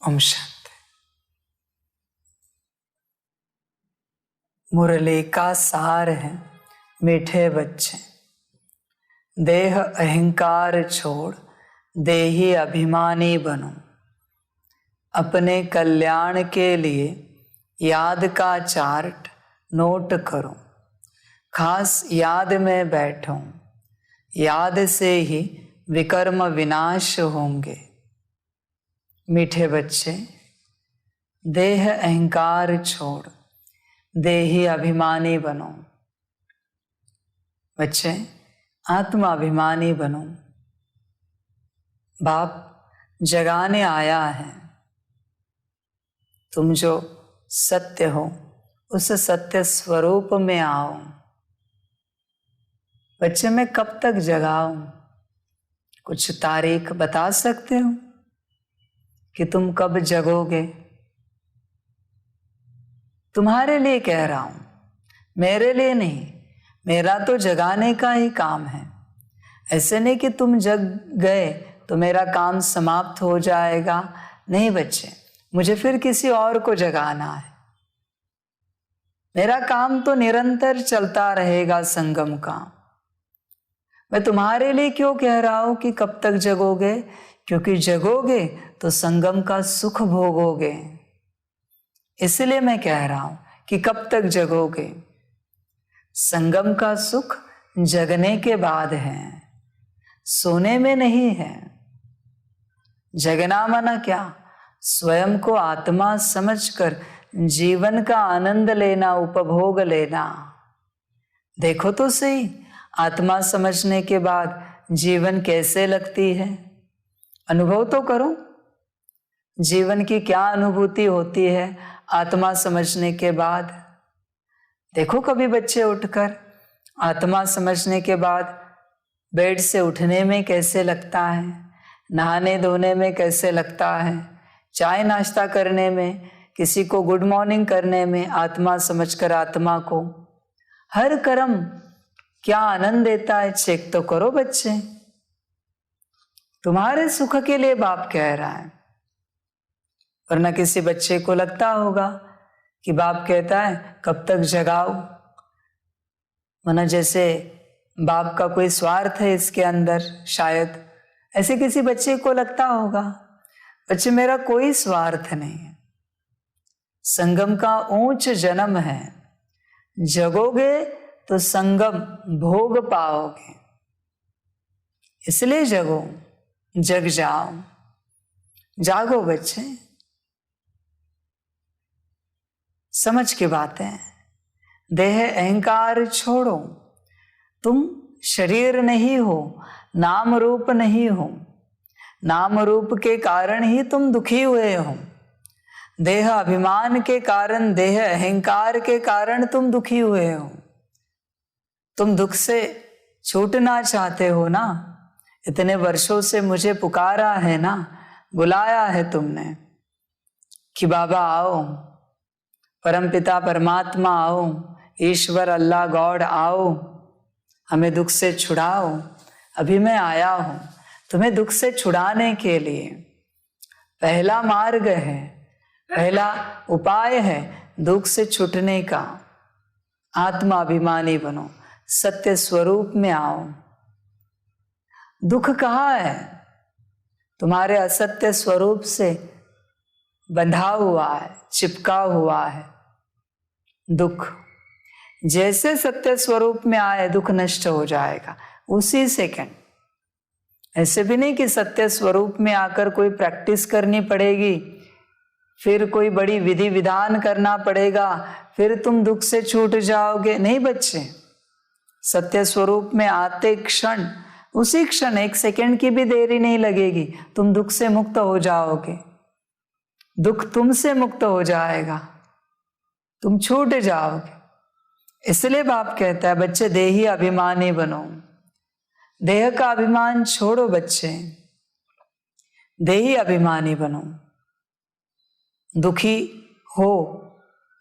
ओम शांति। मुरली का सार है मीठे बच्चे, देह अहंकार छोड़ देही अभिमानी बनो। अपने कल्याण के लिए याद का चार्ट नोट करो, खास याद में बैठो। याद से ही विकर्म विनाश होंगे। मीठे बच्चे, देह अहंकार छोड़ देही अभिमानी बनो। बच्चे, आत्मा अभिमानी बनो। बाप जगाने आया है। तुम जो सत्य हो उस सत्य स्वरूप में आओ। बच्चे, मैं कब तक जगाऊं? कुछ तारीख बता सकते हो कि तुम कब जगोगे? तुम्हारे लिए कह रहा हूं, मेरे लिए नहीं। मेरा तो जगाने का ही काम है। ऐसे नहीं कि तुम जग गए तो मेरा काम समाप्त हो जाएगा। नहीं बच्चे, मुझे फिर किसी और को जगाना है। मेरा काम तो निरंतर चलता रहेगा संगम का। मैं तुम्हारे लिए क्यों कह रहा हूं कि कब तक जगोगे? क्योंकि जगोगे तो संगम का सुख भोगोगे। इसलिए मैं कह रहा हूं कि कब तक जगोगे। संगम का सुख जगने के बाद है, सोने में नहीं है। जगना माना क्या? स्वयं को आत्मा समझकर जीवन का आनंद लेना, उपभोग लेना। देखो तो सही, आत्मा समझने के बाद जीवन कैसे लगती है। अनुभव तो करो, जीवन की क्या अनुभूति होती है आत्मा समझने के बाद। देखो कभी बच्चे उठकर आत्मा समझने के बाद बेड से उठने में कैसे लगता है, नहाने धोने में कैसे लगता है, चाय नाश्ता करने में, किसी को गुड मॉर्निंग करने में, आत्मा समझकर आत्मा को हर कर्म क्या आनंद देता है। चेक तो करो बच्चे, तुम्हारे सुख के लिए बाप कह रहा है। वरना किसी बच्चे को लगता होगा कि बाप कहता है कब तक जगाओ, वरना जैसे बाप का कोई स्वार्थ है इसके अंदर। शायद ऐसे किसी बच्चे को लगता होगा। बच्चे, मेरा कोई स्वार्थ नहीं है। संगम का ऊंच जन्म है। जगोगे तो संगम भोग पाओगे। इसलिए जगो, जग जाओ। जागो बच्चे, समझ की बातें। देह अहंकार छोड़ो। तुम शरीर नहीं हो, नाम रूप नहीं हो। नाम रूप के कारण ही तुम दुखी हुए हो। देह अभिमान के कारण, देह अहंकार के कारण तुम दुखी हुए हो। तुम दुख से छूटना चाहते हो ना। इतने वर्षों से मुझे पुकारा है ना, बुलाया है तुमने कि बाबा आओ, परमपिता परमात्मा आओ, ईश्वर अल्लाह गॉड आओ, हमें दुख से छुड़ाओ। अभी मैं आया हूं तुम्हें दुख से छुड़ाने के लिए। पहला मार्ग है, पहला उपाय है दुख से छूटने का। आत्मा अभिमानी बनो, सत्य स्वरूप में आओ। दुख कहाँ है? तुम्हारे असत्य स्वरूप से बंधा हुआ है, चिपका हुआ है दुख। जैसे सत्य स्वरूप में आए दुख नष्ट हो जाएगा उसी सेकंड। ऐसे भी नहीं कि सत्य स्वरूप में आकर कोई प्रैक्टिस करनी पड़ेगी, फिर कोई बड़ी विधि विधान करना पड़ेगा, फिर तुम दुख से छूट जाओगे। नहीं बच्चे, सत्य स्वरूप में आते क्षण, उसी क्षण, एक सेकंड की भी देरी नहीं लगेगी, तुम दुख से मुक्त हो जाओगे। दुख तुमसे मुक्त हो जाएगा, तुम छूट जाओगे। इसलिए बाप कहता है बच्चे, देही अभिमानी बनो। देह का अभिमान छोड़ो बच्चे, देही अभिमानी बनो। दुखी हो,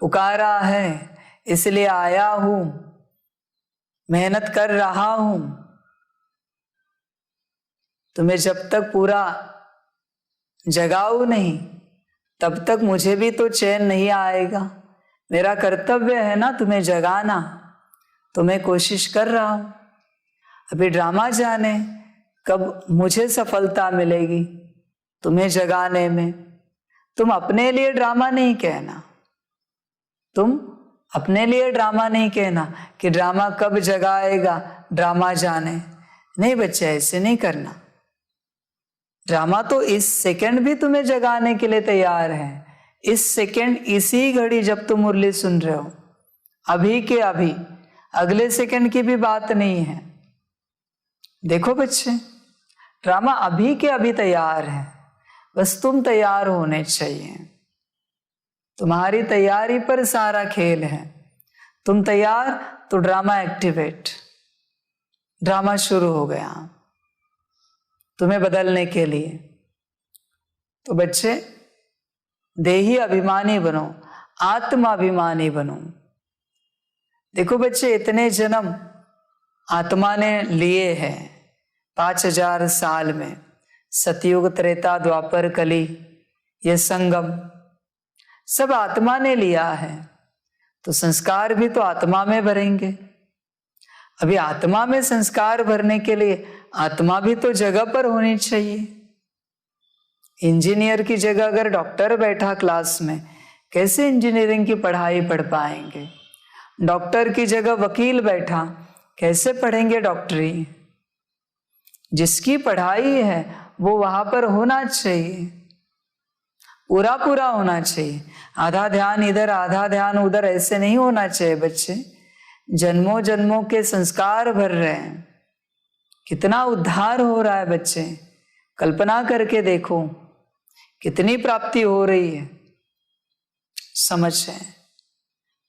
पुकारा है इसलिए आया हूं, मेहनत कर रहा हूं। तुम्हें जब तक पूरा जगाओ नहीं, तब तक मुझे भी तो चैन नहीं आएगा। मेरा कर्तव्य है ना तुम्हें जगाना, तो मैं कोशिश कर रहा हूं। अभी ड्रामा जाने कब मुझे सफलता मिलेगी तुम्हें जगाने में। तुम अपने लिए ड्रामा नहीं कहना, तुम अपने लिए ड्रामा नहीं कहना कि ड्रामा कब जगाएगा, ड्रामा जाने। नहीं बच्चे, ऐसे नहीं करना। ड्रामा तो इस सेकंड भी तुम्हें जगाने के लिए तैयार है। इस सेकंड, इसी घड़ी जब तुम मुरली सुन रहे हो, अभी के अभी, अगले सेकंड की भी बात नहीं है। देखो बच्चे, ड्रामा अभी के अभी तैयार है, बस तुम तैयार होने चाहिए। तुम्हारी तैयारी पर सारा खेल है। तुम तैयार तो ड्रामा एक्टिवेट, ड्रामा शुरू हो गया तुम्हें बदलने के लिए। तो बच्चे, देही अभिमानी बनो, आत्माभिमानी बनो। देखो बच्चे, इतने जन्म आत्मा ने लिए हैं, 5000 साल में, सतयुग, त्रेता, द्वापर, कली, ये संगम सब आत्मा ने लिया है, तो संस्कार भी तो आत्मा में भरेंगे। अभी आत्मा में संस्कार भरने के लिए आत्मा भी तो जगह पर होनी चाहिए। इंजीनियर की जगह अगर डॉक्टर बैठा क्लास में, कैसे इंजीनियरिंग की पढ़ाई पढ़ पाएंगे? डॉक्टर की जगह वकील बैठा, कैसे पढ़ेंगे डॉक्टरी? जिसकी पढ़ाई है वो वहां पर होना चाहिए, पूरा पूरा होना चाहिए। आधा ध्यान इधर, आधा ध्यान उधर, ऐसे नहीं होना चाहिए बच्चे। जन्मों जन्मों के संस्कार भर रहे हैं, कितना उद्धार हो रहा है बच्चे। कल्पना करके देखो कितनी प्राप्ति हो रही है। समझ है,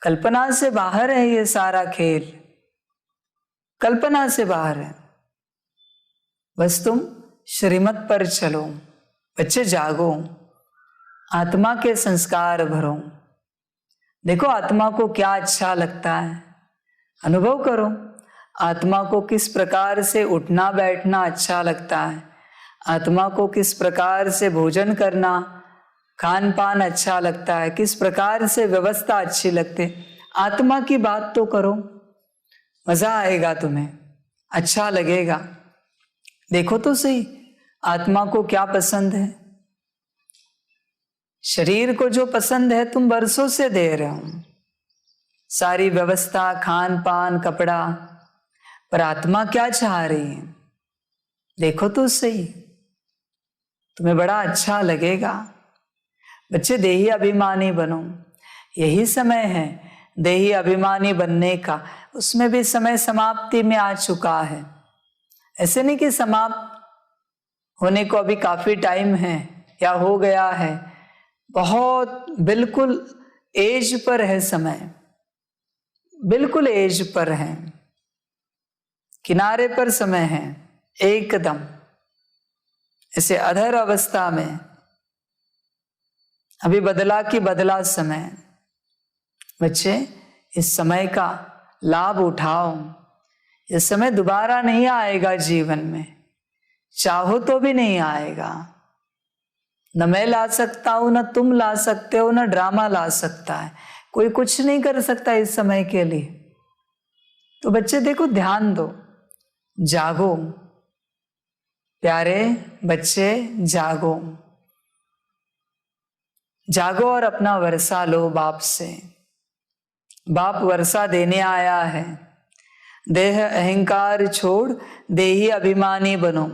कल्पना से बाहर है ये सारा खेल, कल्पना से बाहर है। बस तुम श्रीमत पर चलो। बच्चे जागो, आत्मा के संस्कार भरो। देखो आत्मा को क्या अच्छा लगता है, अनुभव करो। आत्मा को किस प्रकार से उठना बैठना अच्छा लगता है, आत्मा को किस प्रकार से भोजन करना, खान पान अच्छा लगता है, किस प्रकार से व्यवस्था अच्छी लगती है। आत्मा की बात तो करो, मजा आएगा तुम्हें, अच्छा लगेगा। देखो तो सही, आत्मा को क्या पसंद है। शरीर को जो पसंद है तुम बरसों से दे रहे हो, सारी व्यवस्था, खान पान, कपड़ा, पर आत्मा क्या चाह रही है देखो तो सही, तुम्हें बड़ा अच्छा लगेगा। बच्चे, देही अभिमानी बनो, यही समय है देही अभिमानी बनने का। उसमें भी समय समाप्ति में आ चुका है। ऐसे नहीं कि समाप्त होने को अभी काफी टाइम है या हो गया है, बहुत बिल्कुल एज पर है समय, बिल्कुल एज पर है, किनारे पर समय है एकदम। ऐसे अधर अवस्था में अभी बदला की बदला समय। बच्चे, इस समय का लाभ उठाओ। ये समय दोबारा नहीं आएगा जीवन में, चाहो तो भी नहीं आएगा। न मैं ला सकता हूं, न तुम ला सकते हो, न ड्रामा ला सकता है। कोई कुछ नहीं कर सकता इस समय के लिए। तो बच्चे देखो, ध्यान दो, जागो प्यारे बच्चे, जागो जागो और अपना वर्षा लो बाप से। बाप वर्षा देने आया है। देह अहंकार छोड़ देही अभिमानी बनो।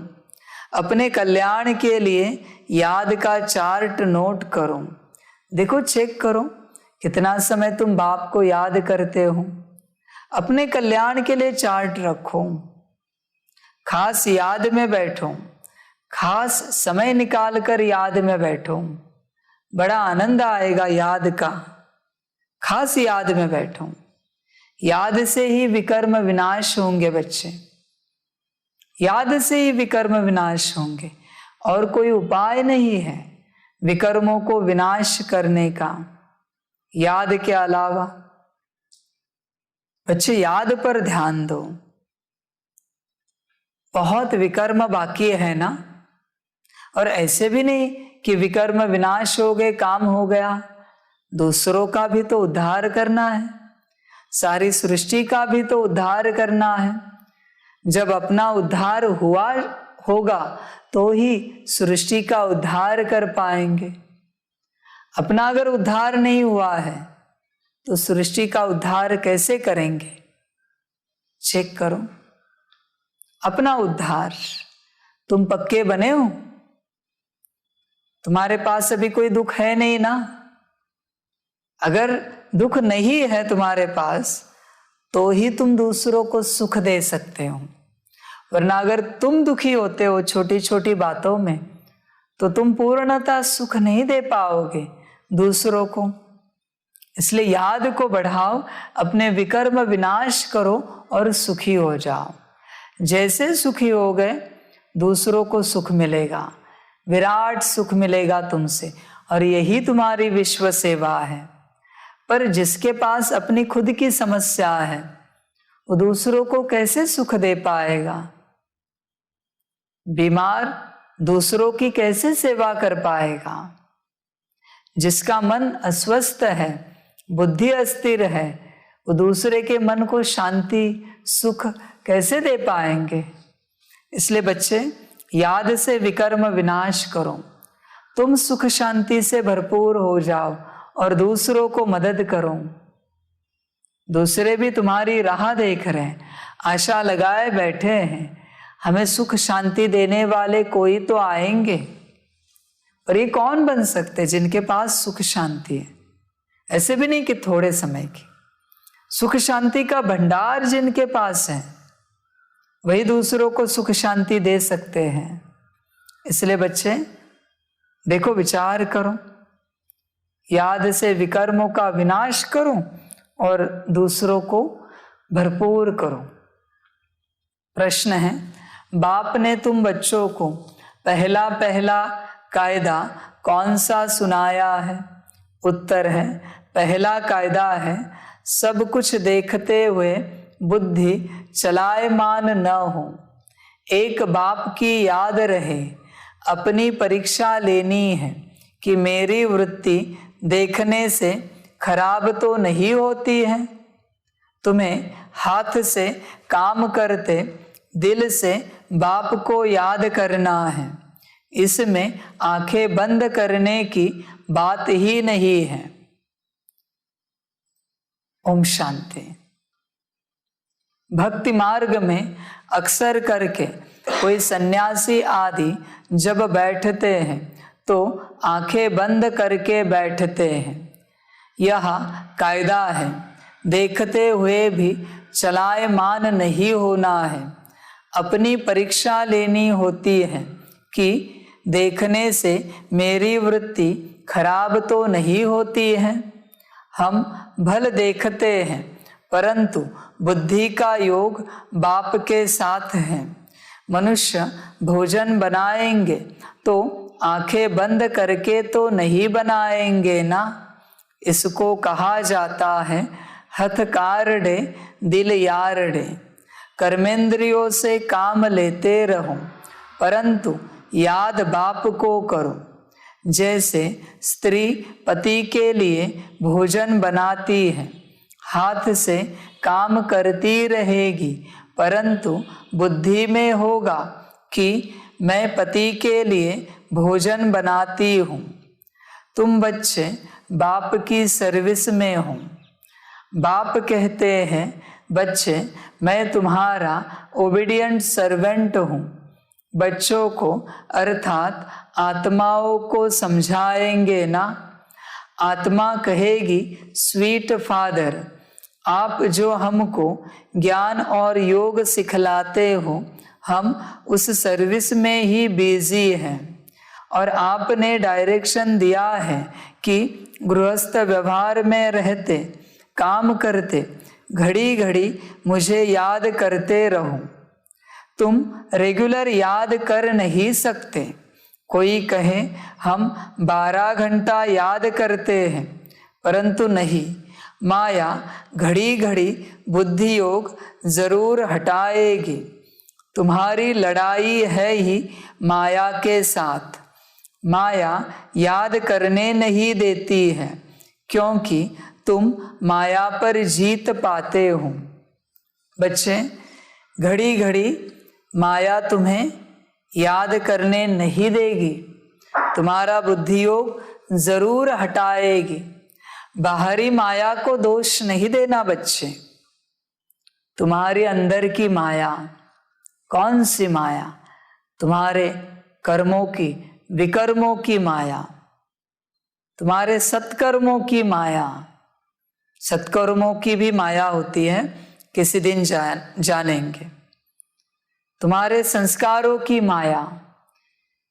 अपने कल्याण के लिए याद का चार्ट नोट करो। देखो, चेक करो कितना समय तुम बाप को याद करते हो। अपने कल्याण के लिए चार्ट रखो, खास याद में बैठो, खास समय निकाल कर याद में बैठो। बड़ा आनंद आएगा याद का। खास याद में बैठो। याद से ही विकर्म विनाश होंगे बच्चे, याद से ही विकर्म विनाश होंगे। और कोई उपाय नहीं है विकर्मों को विनाश करने का याद के अलावा। बच्चे, याद पर ध्यान दो। बहुत विकर्म बाकी है ना। और ऐसे भी नहीं कि विकर्म विनाश हो गए, काम हो गया। दूसरों का भी तो उद्धार करना है, सारी सृष्टि का भी तो उद्धार करना है। जब अपना उद्धार हुआ होगा तो ही सृष्टि का उद्धार कर पाएंगे। अपना अगर उद्धार नहीं हुआ है तो सृष्टि का उद्धार कैसे करेंगे? चेक करो अपना उद्धार। तुम पक्के बने हो? तुम्हारे पास अभी कोई दुख है नहीं ना? अगर दुख नहीं है तुम्हारे पास तो ही तुम दूसरों को सुख दे सकते हो, वरना अगर तुम दुखी होते हो छोटी छोटी बातों में तो तुम पूर्णतः सुख नहीं दे पाओगे दूसरों को। इसलिए याद को बढ़ाओ, अपने विकर्म विनाश करो और सुखी हो जाओ। जैसे सुखी हो गए दूसरों को सुख मिलेगा, विराट सुख मिलेगा तुमसे, और यही तुम्हारी विश्व सेवा है। पर जिसके पास अपनी खुद की समस्या है वो दूसरों को कैसे सुख दे पाएगा? बीमार दूसरों की कैसे सेवा कर पाएगा? जिसका मन अस्वस्थ है, बुद्धि अस्थिर है, वो दूसरे के मन को शांति सुख कैसे दे पाएंगे? इसलिए बच्चे याद से विकर्म विनाश करो, तुम सुख शांति से भरपूर हो जाओ और दूसरों को मदद करो। दूसरे भी तुम्हारी राह देख रहे हैं, आशा लगाए बैठे हैं, हमें सुख शांति देने वाले कोई तो आएंगे। पर ये कौन बन सकते जिनके पास सुख शांति है? ऐसे भी नहीं कि थोड़े समय की, सुख शांति का भंडार जिनके पास है वही दूसरों को सुख शांति दे सकते हैं। इसलिए बच्चे देखो, विचार करो, याद से विकर्मों का विनाश करो और दूसरों को भरपूर करो। प्रश्न है, बाप ने तुम बच्चों को पहला पहला कायदा कौन सा सुनाया है? उत्तर है, पहला कायदा है सब कुछ देखते हुए बुद्धि चलायमान न हो। एक बाप की याद रहे, अपनी परीक्षा लेनी है कि मेरी वृत्ति देखने से खराब तो नहीं होती है। तुम्हें हाथ से काम करते दिल से बाप को याद करना है, इसमें आंखें बंद करने की बात ही नहीं है। ओम शांति। भक्ति मार्ग में अक्सर करके कोई सन्यासी आदि जब बैठते हैं तो आंखें बंद करके बैठते हैं। यह कायदा है, देखते हुए भी चलायमान नहीं होना है। अपनी परीक्षा लेनी होती है कि देखने से मेरी वृत्ति खराब तो नहीं होती है। हम भल देखते हैं परंतु बुद्धि का योग बाप के साथ है। मनुष्य भोजन बनाएंगे तो आंखें बंद करके तो नहीं बनाएंगे ना। इसको कहा जाता है हथकारडे दिल यारडे। कर्मेंद्रियों से काम लेते रहो परंतु याद बाप को करो। जैसे स्त्री पति के लिए भोजन बनाती है, हाथ से काम करती रहेगी परंतु बुद्धि में होगा कि मैं पति के लिए भोजन बनाती हूँ। तुम बच्चे बाप की सर्विस में हो। बाप कहते हैं, बच्चे मैं तुम्हारा ओबीडिएंट सर्वेंट हूँ। बच्चों को अर्थात आत्माओं को समझाएंगे ना। आत्मा कहेगी, स्वीट फादर, आप जो हमको ज्ञान और योग सिखलाते हो हम उस सर्विस में ही बिजी हैं और आपने डायरेक्शन दिया है कि गृहस्थ व्यवहार में रहते काम करते घड़ी घड़ी मुझे याद करते रहो। तुम रेगुलर याद कर नहीं सकते। कोई कहे हम 12 घंटा याद करते हैं, परंतु नहीं, माया घड़ी घड़ी बुद्धि योग जरूर हटाएगी। तुम्हारी लड़ाई है ही माया के साथ। माया याद करने नहीं देती है, क्योंकि तुम माया पर जीत पाते हो। बच्चे, घड़ी घड़ी माया तुम्हें याद करने नहीं देगी, तुम्हारा बुद्धि योग जरूर हटाएगी। बाहरी माया को दोष नहीं देना बच्चे। तुम्हारे अंदर की माया, कौन सी माया? तुम्हारे कर्मों की, विकर्मों की माया, तुम्हारे सत्कर्मों की माया। सत्कर्मों की भी माया होती है, किसी दिन जानेंगे। तुम्हारे संस्कारों की माया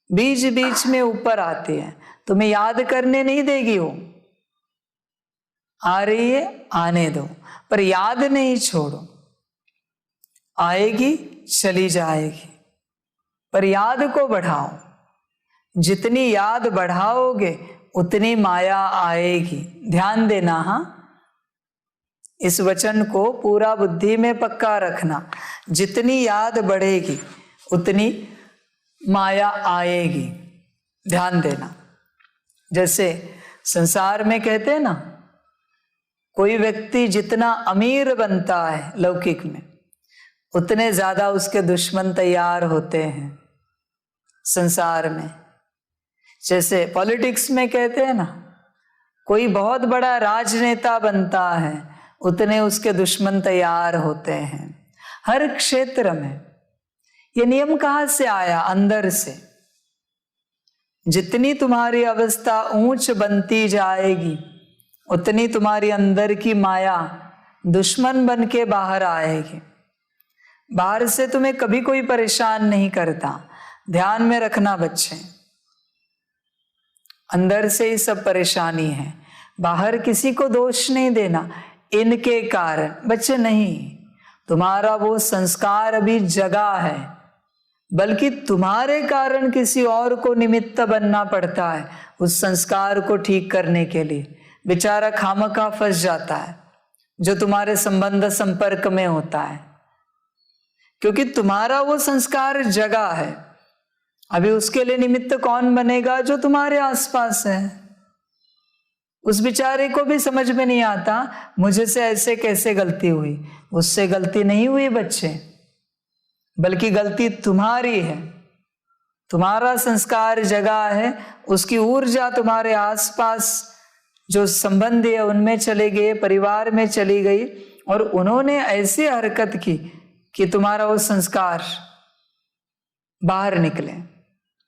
बीच बीच में ऊपर आती है, तुम्हें याद करने नहीं देगी। वो आ रही है, आने दो, पर याद नहीं छोड़ो। आएगी, चली जाएगी, पर याद को बढ़ाओ। जितनी याद बढ़ाओगे उतनी माया आएगी। ध्यान देना। हाँ, इस वचन को पूरा बुद्धि में पक्का रखना। जितनी याद बढ़ेगी उतनी माया आएगी। ध्यान देना। जैसे संसार में कहते हैं ना, कोई व्यक्ति जितना अमीर बनता है लौकिक में, उतने ज्यादा उसके दुश्मन तैयार होते हैं संसार में। जैसे पॉलिटिक्स में कहते हैं ना, कोई बहुत बड़ा राजनेता बनता है, उतने उसके दुश्मन तैयार होते हैं। हर क्षेत्र में ये नियम कहाँ से आया? अंदर से। जितनी तुम्हारी अवस्था ऊंच बनती जाएगी, उतनी तुम्हारी अंदर की माया दुश्मन बन के बाहर आएगी। बाहर से तुम्हें कभी कोई परेशान नहीं करता। ध्यान में रखना बच्चे, अंदर से ही सब परेशानी है। बाहर किसी को दोष नहीं देना, इनके कारण बच्चे नहीं। तुम्हारा वो संस्कार अभी जगा है, बल्कि तुम्हारे कारण किसी और को निमित्त बनना पड़ता है उस संस्कार को ठीक करने के लिए। बेचारा खामखा फंस जाता है जो तुम्हारे संबंध संपर्क में होता है, क्योंकि तुम्हारा वो संस्कार जगा है। अभी उसके लिए निमित्त कौन बनेगा? जो तुम्हारे आसपास है। उस बेचारे को भी समझ में नहीं आता मुझे से ऐसे कैसे गलती हुई। उससे गलती नहीं हुई बच्चे, बल्कि गलती तुम्हारी है। तुम्हारा संस्कार जगा है, उसकी ऊर्जा तुम्हारे आसपास जो संबंधी है उनमें चले गए, परिवार में चली गई, और उन्होंने ऐसी हरकत की कि तुम्हारा वो संस्कार बाहर निकले।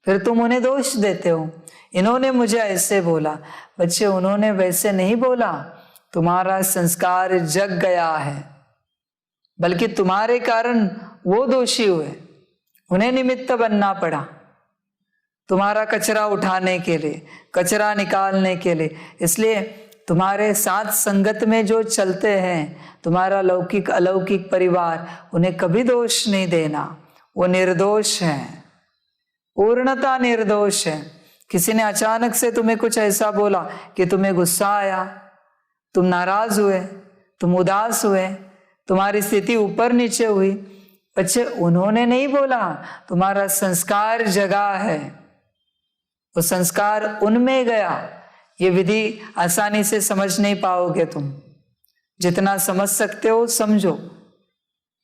फिर तुम उन्हें दोष देते हो, इन्होंने मुझे ऐसे बोला। बच्चे, उन्होंने वैसे नहीं बोला, तुम्हारा संस्कार जग गया है, बल्कि तुम्हारे कारण वो दोषी हुए, उन्हें निमित्त बनना पड़ा तुम्हारा कचरा उठाने के लिए, कचरा निकालने के लिए। इसलिए तुम्हारे साथ संगत में जो चलते हैं, तुम्हारा लौकिक अलौकिक परिवार, उन्हें कभी दोष नहीं देना। वो निर्दोष है, पूर्णता निर्दोष है। किसी ने अचानक से तुम्हें कुछ ऐसा बोला कि तुम्हें गुस्सा आया, तुम नाराज हुए, तुम उदास हुए, तुम्हारी स्थिति ऊपर नीचे हुई। बच्चे, उन्होंने नहीं बोला, तुम्हारा संस्कार जगा है, वो संस्कार उनमें गया। ये विधि आसानी से समझ नहीं पाओगे तुम। जितना समझ सकते हो समझो।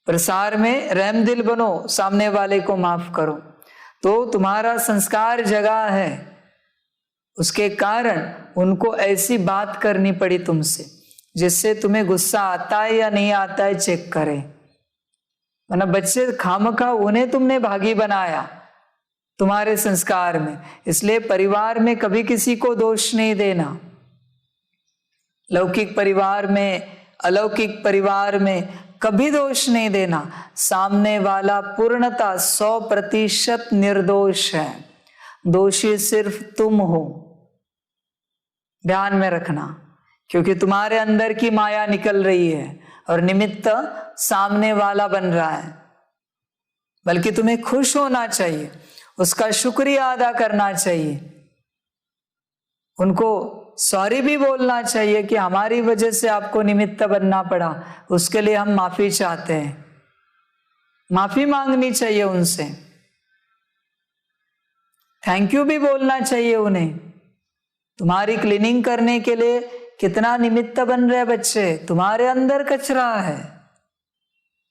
प्रसार में रहम दिल बनो, सामने वाले को माफ करो। तो तुम्हारा संस्कार जगा है, उसके कारण उनको ऐसी बात करनी पड़ी तुमसे जिससे तुम्हें गुस्सा आता है या नहीं आता है चेक करें। वरना बच्चे, खामखा उन्हें तुमने भागी बनाया तुम्हारे संस्कार में। इसलिए परिवार में कभी किसी को दोष नहीं देना। लौकिक परिवार में, अलौकिक परिवार में कभी दोष नहीं देना। सामने वाला पूर्णता 100% निर्दोष है, दोषी सिर्फ तुम हो। ध्यान में रखना, क्योंकि तुम्हारे अंदर की माया निकल रही है और निमित्त सामने वाला बन रहा है। बल्कि तुम्हें खुश होना चाहिए, उसका शुक्रिया अदा करना चाहिए, उनको सॉरी भी बोलना चाहिए कि हमारी वजह से आपको निमित्त बनना पड़ा, उसके लिए हम माफी चाहते हैं। माफी मांगनी चाहिए उनसे। थैंक यू भी बोलना चाहिए उन्हें। तुम्हारी क्लीनिंग करने के लिए कितना निमित्त बन रहे बच्चे, तुम्हारे अंदर कचरा है,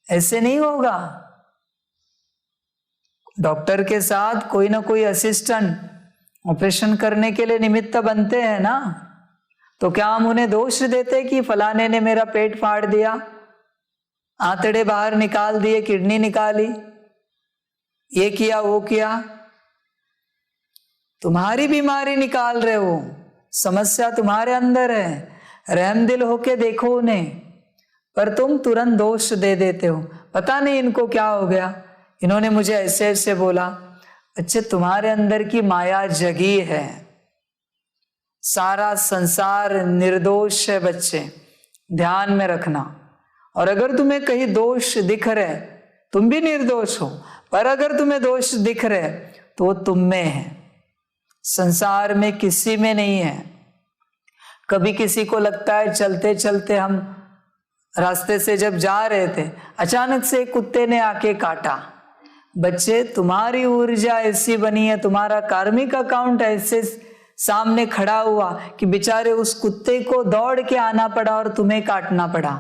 ऐसे नहीं होगा। डॉक्टर के साथ कोई ना कोई असिस्टेंट ऑपरेशन करने के लिए निमित्त बनते हैं ना, तो क्या हम उन्हें दोष देते कि फलाने ने मेरा पेट फाड़ दिया, आंतड़े बाहर निकाल दिए, किडनी निकाली, ये किया वो किया? तुम्हारी बीमारी निकाल रहे हो, समस्या तुम्हारे अंदर है, रहमदिल होके देखो उन्हें, पर तुम तुरंत दोष दे देते हो। पता नहीं इनको क्या हो गया, इन्होंने मुझे ऐसे ऐसे बोला। अच्छे, तुम्हारे अंदर की माया जगी है, सारा संसार निर्दोष है बच्चे, ध्यान में रखना। और अगर तुम्हें कहीं दोष दिख रहे, तुम भी निर्दोष हो, पर अगर तुम्हें दोष दिख रहे तो वो तुम में है, संसार में किसी में नहीं है। कभी किसी को लगता है चलते चलते हम रास्ते से जब जा रहे थे, अचानक से एक कुत्ते ने आके काटा। बच्चे, तुम्हारी ऊर्जा ऐसी बनी है, तुम्हारा कार्मिक अकाउंट ऐसे सामने खड़ा हुआ कि बेचारे उस कुत्ते को दौड़ के आना पड़ा और तुम्हें काटना पड़ा।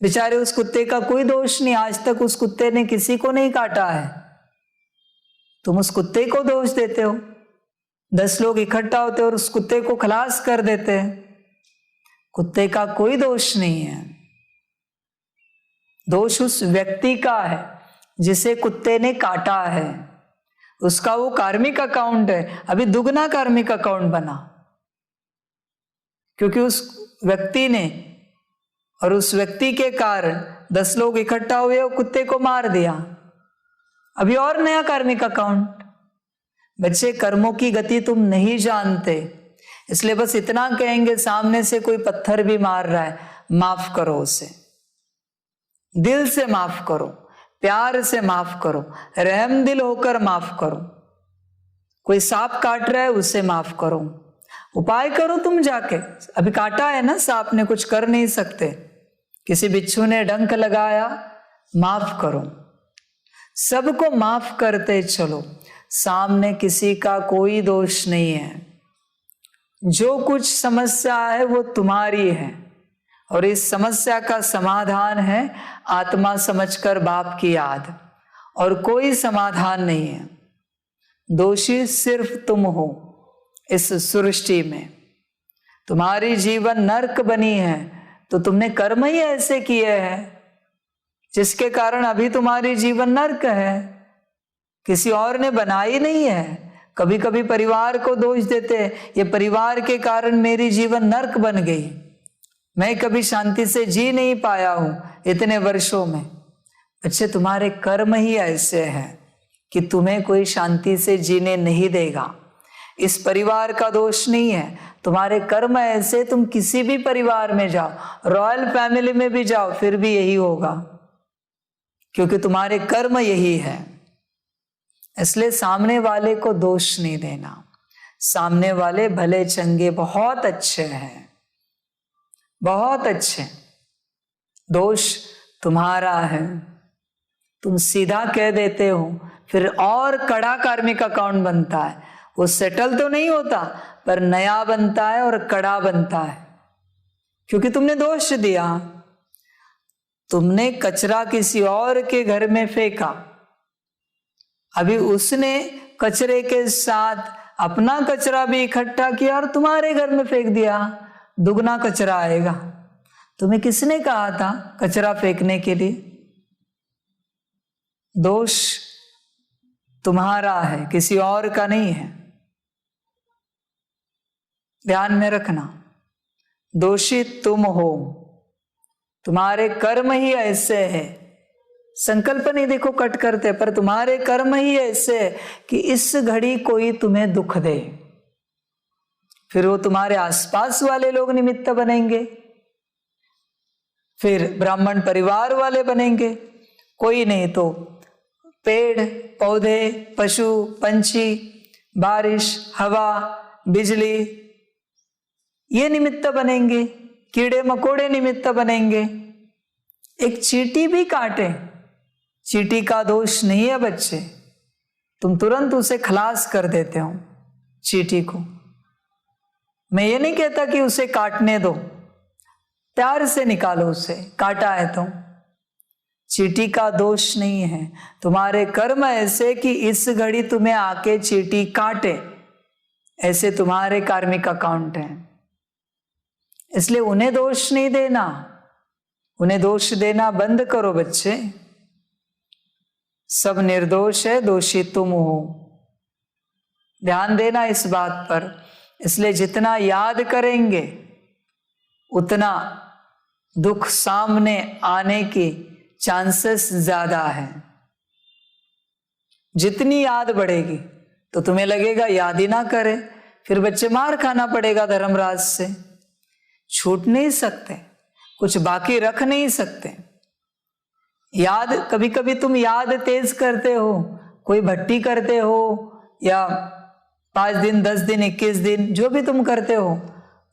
बेचारे उस कुत्ते का कोई दोष नहीं, आज तक उस कुत्ते ने किसी को नहीं काटा है, तुम उस कुत्ते को दोष देते हो। 10 लोग इकट्ठा होते और उस कुत्ते को खलास कर देते हैं। कुत्ते का कोई दोष नहीं है, दोष उस व्यक्ति का है जिसे कुत्ते ने काटा है, उसका वो कार्मिक अकाउंट है, अभी दुगना कार्मिक अकाउंट बना, क्योंकि उस व्यक्ति ने और उस व्यक्ति के कारण 10 लोग इकट्ठा हुए और कुत्ते को मार दिया, अभी और नया कार्मिक अकाउंट। बच्चे, कर्मों की गति तुम नहीं जानते, इसलिए बस इतना कहेंगे, सामने से कोई पत्थर भी मार रहा है, माफ करो उसे, दिल से माफ करो, प्यार से माफ करो, रहम दिल होकर माफ करो। कोई सांप काट रहा है, उसे माफ करो, उपाय करो तुम जाके। अभी काटा है ना सांप ने, कुछ कर नहीं सकते, किसी बिच्छू ने डंक लगाया, माफ करो, सबको माफ करते चलो, सामने किसी का कोई दोष नहीं है। जो कुछ समस्या है वो तुम्हारी है, और इस समस्या का समाधान है आत्मा समझकर बाप की याद, और कोई समाधान नहीं है। दोषी सिर्फ तुम हो इस सृष्टि में। तुम्हारी जीवन नरक बनी है तो तुमने कर्म ही ऐसे किए हैं जिसके कारण अभी तुम्हारी जीवन नरक है, किसी और ने बनाई नहीं है। कभी कभी परिवार को दोष देते, ये परिवार के कारण मेरी जीवन नरक बन गई, मैं कभी शांति से जी नहीं पाया हूं इतने वर्षों में। अच्छे, तुम्हारे कर्म ही ऐसे हैं कि तुम्हें कोई शांति से जीने नहीं देगा। इस परिवार का दोष नहीं है, तुम्हारे कर्म ऐसे, तुम किसी भी परिवार में जाओ, रॉयल फैमिली में भी जाओ, फिर भी यही होगा, क्योंकि तुम्हारे कर्म यही है। इसलिए सामने वाले को दोष नहीं देना। सामने वाले भले चंगे बहुत अच्छे हैं, बहुत अच्छे, दोष तुम्हारा है। तुम सीधा कह देते हो, फिर और कड़ा कार्मिक अकाउंट बनता है। वो सेटल तो नहीं होता, पर नया बनता है और कड़ा बनता है, क्योंकि तुमने दोष दिया। तुमने कचरा किसी और के घर में फेंका, अभी उसने कचरे के साथ अपना कचरा भी इकट्ठा किया और तुम्हारे घर में फेंक दिया, दुगना कचरा आएगा। तुम्हें किसने कहा था कचरा फेंकने के लिए? दोष तुम्हारा है, किसी और का नहीं है, ध्यान में रखना। दोषी तुम हो, तुम्हारे कर्म ही ऐसे है। संकल्प नहीं देखो कट करते, पर तुम्हारे कर्म ही ऐसे है कि इस घड़ी कोई तुम्हें दुख दे, फिर वो तुम्हारे आसपास वाले लोग निमित्त बनेंगे, फिर ब्राह्मण परिवार वाले बनेंगे, कोई नहीं तो पेड़ पौधे, पशु पंछी, बारिश, हवा, बिजली, ये निमित्त बनेंगे, कीड़े मकोड़े निमित्त बनेंगे। एक चींटी भी काटे, चींटी का दोष नहीं है बच्चे, तुम तुरंत उसे खलास कर देते हो चींटी को। मैं ये नहीं कहता कि उसे काटने दो, प्यार से निकालो उसे, काटा है तो। चींटी का दोष नहीं है, तुम्हारे कर्म ऐसे कि इस घड़ी तुम्हें आके चींटी काटे, ऐसे तुम्हारे कार्मिक अकाउंट है। इसलिए उन्हें दोष नहीं देना, उन्हें दोष देना बंद करो बच्चे। सब निर्दोष है, दोषी तुम हो। ध्यान देना इस बात पर। इसलिए जितना याद करेंगे उतना दुख सामने आने की चांसेस ज्यादा है। जितनी याद बढ़ेगी तो तुम्हें लगेगा याद ही ना करे, फिर बच्चे मार खाना पड़ेगा धर्मराज से। छूट नहीं सकते, कुछ बाकी रख नहीं सकते। याद, कभी कभी तुम याद तेज करते हो, कोई भट्टी करते हो या 5 दिन 10 दिन 21 दिन जो भी तुम करते हो,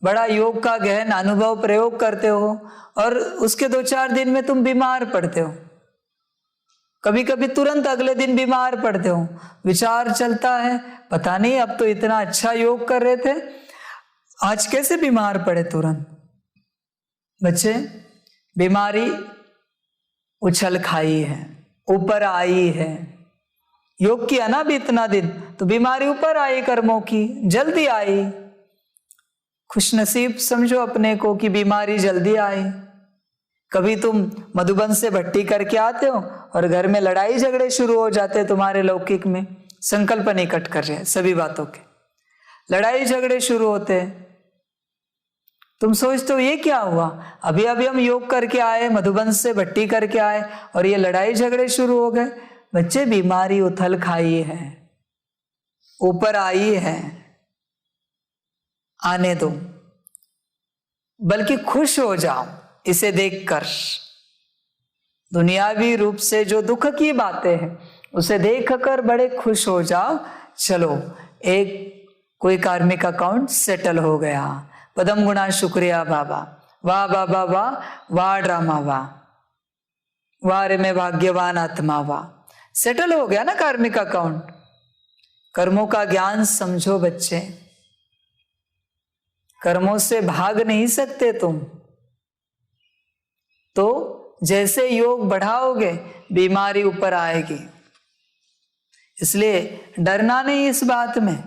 बड़ा योग का गहन अनुभव प्रयोग करते हो और उसके 2-4 दिन में तुम बीमार पड़ते हो। कभी कभी तुरंत अगले दिन बीमार पड़ते हो। विचार चलता है, पता नहीं अब तो इतना अच्छा योग कर रहे थे, आज कैसे बीमार पड़े तुरंत। बच्चे, बीमारी उछल खाई है, ऊपर आई है। योग किया ना भी इतना दिन तो बीमारी ऊपर आई, कर्मों की जल्दी आई। खुशनसीब समझो अपने को कि बीमारी जल्दी आई। कभी तुम मधुबन से भट्टी करके आते हो और घर में लड़ाई झगड़े शुरू हो जाते हैं तुम्हारे लौकिक में, संकल्प नहीं कट कर रहे सभी बातों के, लड़ाई झगड़े शुरू होते हैं। तुम सोचते हो ये क्या हुआ, अभी अभी हम योग करके आए, मधुबन से भट्टी करके आए और ये लड़ाई झगड़े शुरू हो गए। बच्चे, बीमारी उथल खाई है, ऊपर आई है, आने दो। बल्कि खुश हो जाओ इसे देखकर। दुनियावी रूप से जो दुख की बातें हैं उसे देखकर बड़े खुश हो जाओ। चलो, एक कोई कार्मिक अकाउंट सेटल हो गया। पदम गुणा शुक्रिया बाबा, वाह बाबा वाह, वाह ड्रामा वाह, वाह रे मैं भाग्यवान आत्मा वाह। सेटल हो गया ना कार्मिक अकाउंट। कर्मों का ज्ञान समझो बच्चे, कर्मों से भाग नहीं सकते तुम। तो जैसे योग बढ़ाओगे बीमारी ऊपर आएगी। इसलिए डरना नहीं इस बात में।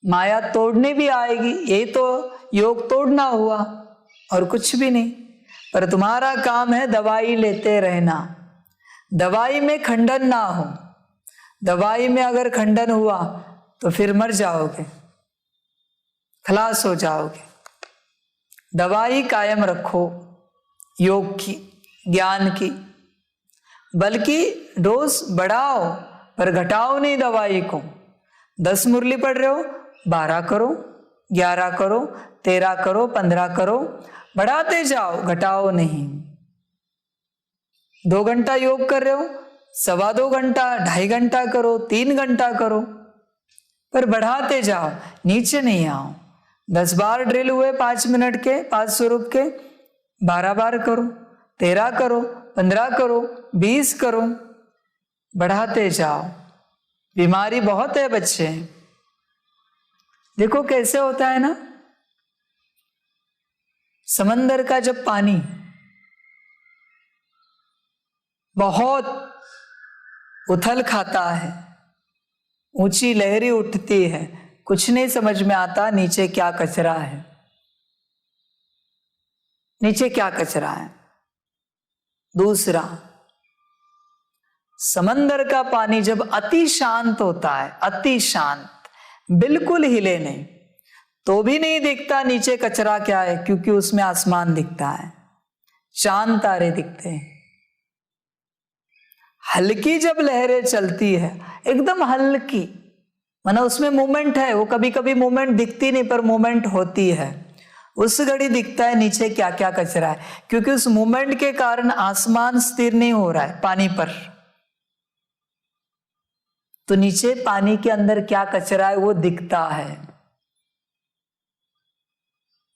माया तोड़ने भी आएगी, यही तो योग तोड़ना हुआ और कुछ भी नहीं। पर तुम्हारा काम है दवाई लेते रहना, दवाई में खंडन ना हो। दवाई में अगर खंडन हुआ तो फिर मर जाओगे, खलास हो जाओगे। दवाई कायम रखो योग की, ज्ञान की, बल्कि डोज बढ़ाओ पर घटाओ नहीं दवाई को। 10 मुरली पढ़ रहे हो, 12 करो, 11 करो, 13 करो, 15 करो, बढ़ाते जाओ, घटाओ नहीं। 2 घंटा योग कर रहे हो, 2.25 घंटा, 2.5 घंटा करो, 3 घंटा करो, पर बढ़ाते जाओ, नीचे नहीं आओ। 10 बार ड्रिल हुए 5 मिनट के, 5 स्वरूप के, 12 बार करो, 13 करो, 15 करो, 20 करो, बढ़ाते जाओ। बीमारी बहुत है बच्चे। देखो कैसे होता है ना, समंदर का जब पानी बहुत उथल खाता है, ऊंची लहरी उठती है, कुछ नहीं समझ में आता नीचे क्या कचरा है, नीचे क्या कचरा है। दूसरा, समंदर का पानी जब अति शांत होता है, अति शांत, बिल्कुल हिले नहीं, तो भी नहीं दिखता नीचे कचरा क्या है, क्योंकि उसमें आसमान दिखता है, चांद तारे दिखते हैं। हल्की जब लहरें चलती है, एकदम हल्की, माना उसमें मूवमेंट है, वो कभी कभी मूवमेंट दिखती नहीं पर मूवमेंट होती है, उस घड़ी दिखता है नीचे क्या क्या कचरा है, क्योंकि उस मूवमेंट के कारण आसमान स्थिर नहीं हो रहा है पानी पर। तो नीचे पानी के अंदर क्या कचरा है वो दिखता है।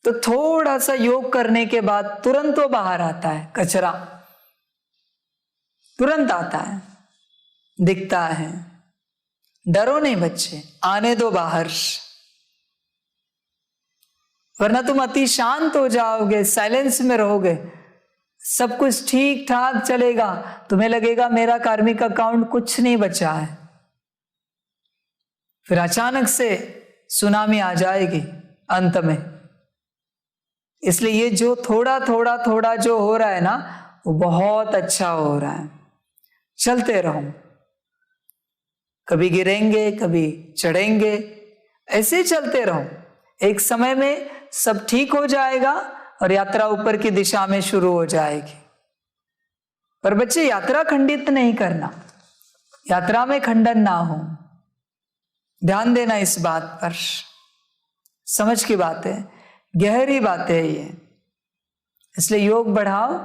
तो थोड़ा सा योग करने के बाद तुरंत वो बाहर आता है, कचरा तुरंत आता है, दिखता है। डरो नहीं बच्चे, आने दो बाहर, वरना तुम अति शांत हो जाओगे, साइलेंस में रहोगे, सब कुछ ठीक ठाक चलेगा, तुम्हें लगेगा मेरा कार्मिक अकाउंट कुछ नहीं बचा है। फिर अचानक से सुनामी आ जाएगी अंत में। इसलिए ये जो थोड़ा थोड़ा थोड़ा जो हो रहा है ना, वो बहुत अच्छा हो रहा है। चलते रहो, कभी गिरेंगे कभी चढ़ेंगे, ऐसे चलते रहो, एक समय में सब ठीक हो जाएगा और यात्रा ऊपर की दिशा में शुरू हो जाएगी। पर बच्चे यात्रा खंडित नहीं करना, यात्रा में खंडन ना हो, ध्यान देना इस बात पर। समझ की बात है, गहरी बात है ये। इसलिए योग बढ़ाओ,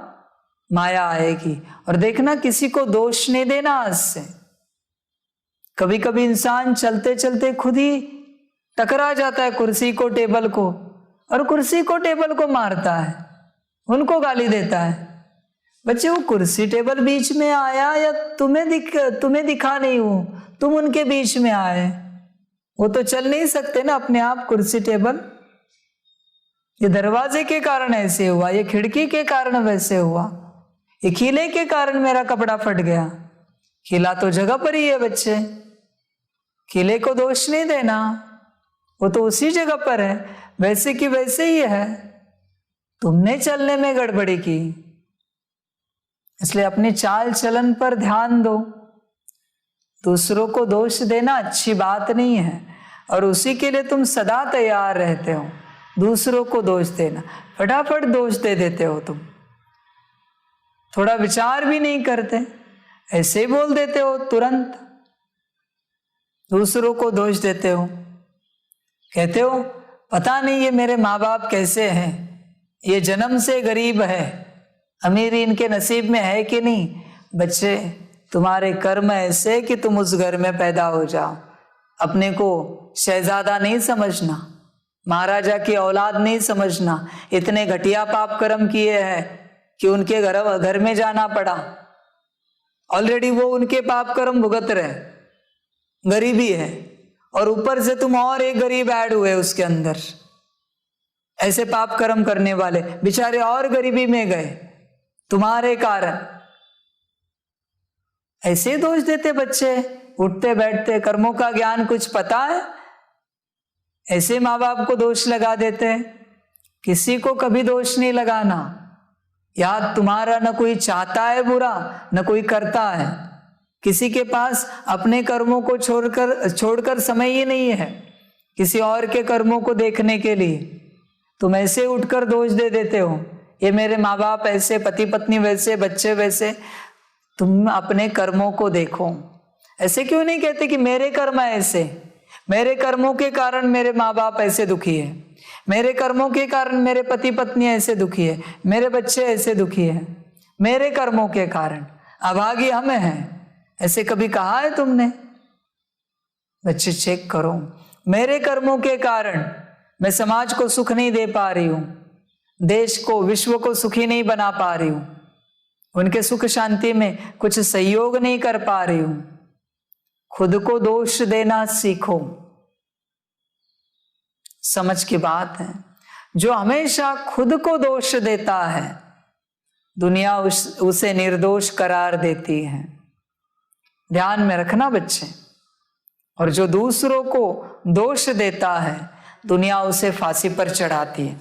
माया आएगी। और देखना, किसी को दोष नहीं देना आज से। कभी कभी इंसान चलते चलते खुद ही टकरा जाता है कुर्सी को टेबल को, और कुर्सी को टेबल को मारता है, उनको गाली देता है। बच्चे वो कुर्सी टेबल बीच में आया या तुम्हें दिखा नहीं हो, तुम उनके बीच में आए। वो तो चल नहीं सकते ना अपने आप कुर्सी टेबल। ये दरवाजे के कारण ऐसे हुआ, ये खिड़की के कारण वैसे हुआ, ये खीले के कारण मेरा कपड़ा फट गया। खीला तो जगह पर ही है बच्चे, खीले को दोष नहीं देना, वो तो उसी जगह पर है, वैसे की वैसे ही है। तुमने चलने में गड़बड़ी की, इसलिए अपने चाल चलन पर ध्यान दो। दूसरों को दोष देना अच्छी बात नहीं है, और उसी के लिए तुम सदा तैयार रहते हो। दूसरों को दोष देना, फटाफट दोष दे देते हो तुम, थोड़ा विचार भी नहीं करते, ऐसे ही बोल देते हो तुरंत। दूसरों को दोष देते हो, कहते हो पता नहीं ये मेरे माँ बाप कैसे हैं, ये जन्म से गरीब है, अमीरी इनके नसीब में है कि नहीं। बच्चे, तुम्हारे कर्म ऐसे कि तुम उस घर में पैदा हो जाओ। अपने को शहजादा नहीं समझना, महाराजा की औलाद नहीं समझना। इतने घटिया पाप कर्म किए हैं कि उनके घर में जाना पड़ा। ऑलरेडी वो उनके पाप कर्म भुगत रहे, गरीबी है, और ऊपर से तुम और एक गरीब ऐड हुए उसके अंदर। ऐसे पाप कर्म करने वाले बेचारे और गरीबी में गए तुम्हारे कारण। ऐसे दोष देते बच्चे, उठते बैठते, कर्मों का ज्ञान कुछ पता है, ऐसे माँ बाप को दोष लगा देते। किसी को कभी दोष नहीं लगाना। याद तुम्हारा न कोई चाहता है बुरा, न कोई करता है। किसी के पास अपने कर्मों को छोड़कर समय ही नहीं है किसी और के कर्मों को देखने के लिए। तुम ऐसे उठकर दोष दे देते हो, ये मेरे माँ बाप ऐसे, पति पत्नी वैसे, बच्चे वैसे। तुम अपने कर्मों को देखो। ऐसे क्यों नहीं कहते कि मेरे कर्म ऐसे, मेरे कर्मों के कारण मेरे माँ बाप ऐसे दुखी है, मेरे कर्मों के कारण मेरे पति पत्नी ऐसे दुखी है, मेरे बच्चे ऐसे दुखी है, मेरे कर्मों के कारण अभागी हम हैं। ऐसे कभी कहा है तुमने? बच्चे चेक करो, मेरे कर्मों के कारण मैं समाज को सुख नहीं दे पा रही हूं, देश को, विश्व को सुखी नहीं बना पा रही हूं, उनके सुख शांति में कुछ सहयोग नहीं कर पा रही हूं। खुद को दोष देना सीखो। समझ की बात है। जो हमेशा खुद को दोष देता है, दुनिया उसे निर्दोष करार देती है। ध्यान में रखना बच्चे। और जो दूसरों को दोष देता है, दुनिया उसे फांसी पर चढ़ाती है,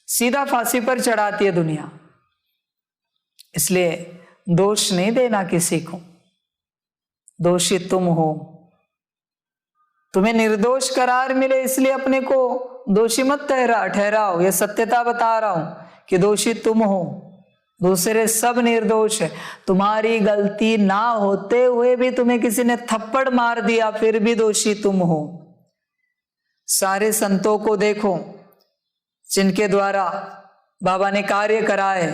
सीधा फांसी पर चढ़ाती है दुनिया। इसलिए दोष नहीं देना किसी को। दोषी तुम हो, तुम्हें निर्दोष करार मिले इसलिए अपने को दोषी मत ठहराओ। यह सत्यता बता रहा हूं कि दोषी तुम हो, दूसरे सब निर्दोष है। तुम्हारी गलती ना होते हुए भी तुम्हें किसी ने थप्पड़ मार दिया, फिर भी दोषी तुम हो। सारे संतों को देखो जिनके द्वारा बाबा ने कार्य कराए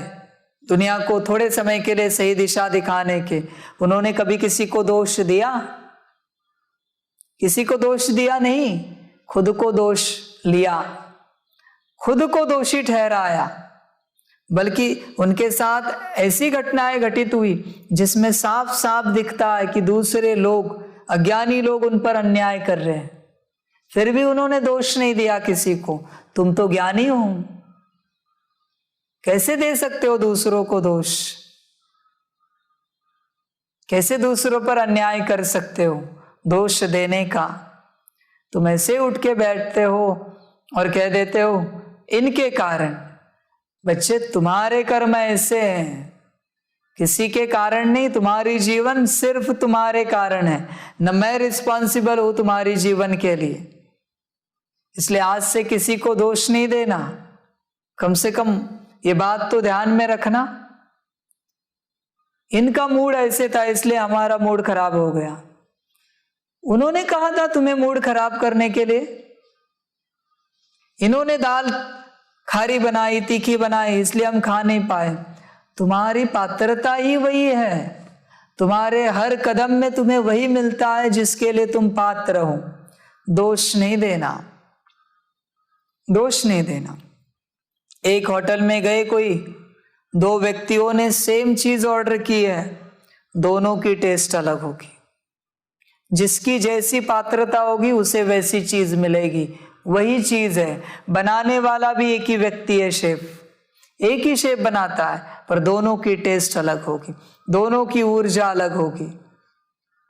दुनिया को थोड़े समय के लिए सही दिशा दिखाने के, उन्होंने कभी किसी को दोष दिया? किसी को दोष दिया नहीं, खुद को दोष लिया, खुद को दोषी ठहराया। बल्कि उनके साथ ऐसी घटनाएं घटित हुई जिसमें साफ साफ दिखता है कि दूसरे लोग अज्ञानी लोग उन पर अन्याय कर रहे हैं, फिर भी उन्होंने दोष नहीं दिया किसी को। तुम तो ज्ञानी हो, कैसे दे सकते हो दूसरों को दोष? कैसे दूसरों पर अन्याय कर सकते हो दोष देने का? तुम ऐसे उठ के बैठते हो और कह देते हो इनके कारण। बच्चे, तुम्हारे कर्म ऐसे हैं, किसी के कारण नहीं। तुम्हारी जीवन सिर्फ तुम्हारे कारण है, न मैं रिस्पॉन्सिबल हूं तुम्हारी जीवन के लिए। इसलिए आज से किसी को दोष नहीं देना, कम से कम ये बात तो ध्यान में रखना। इनका मूड ऐसे था इसलिए हमारा मूड खराब हो गया। उन्होंने कहा था तुम्हें मूड खराब करने के लिए। इन्होंने दाल खारी बनाई, तीखी बनाई, इसलिए हम खा नहीं पाए। तुम्हारी पात्रता ही वही है, तुम्हारे हर कदम में तुम्हें वही मिलता है जिसके लिए तुम पात्र हो। दोष नहीं देना, दोष नहीं देना। एक होटल में गए, कोई दो व्यक्तियों ने सेम चीज ऑर्डर की है, दोनों की टेस्ट अलग होगी। जिसकी जैसी पात्रता होगी उसे वैसी चीज मिलेगी। वही चीज है, बनाने वाला भी एक ही व्यक्ति है, शेफ एक ही शेफ बनाता है, पर दोनों की टेस्ट अलग होगी, दोनों की ऊर्जा अलग होगी।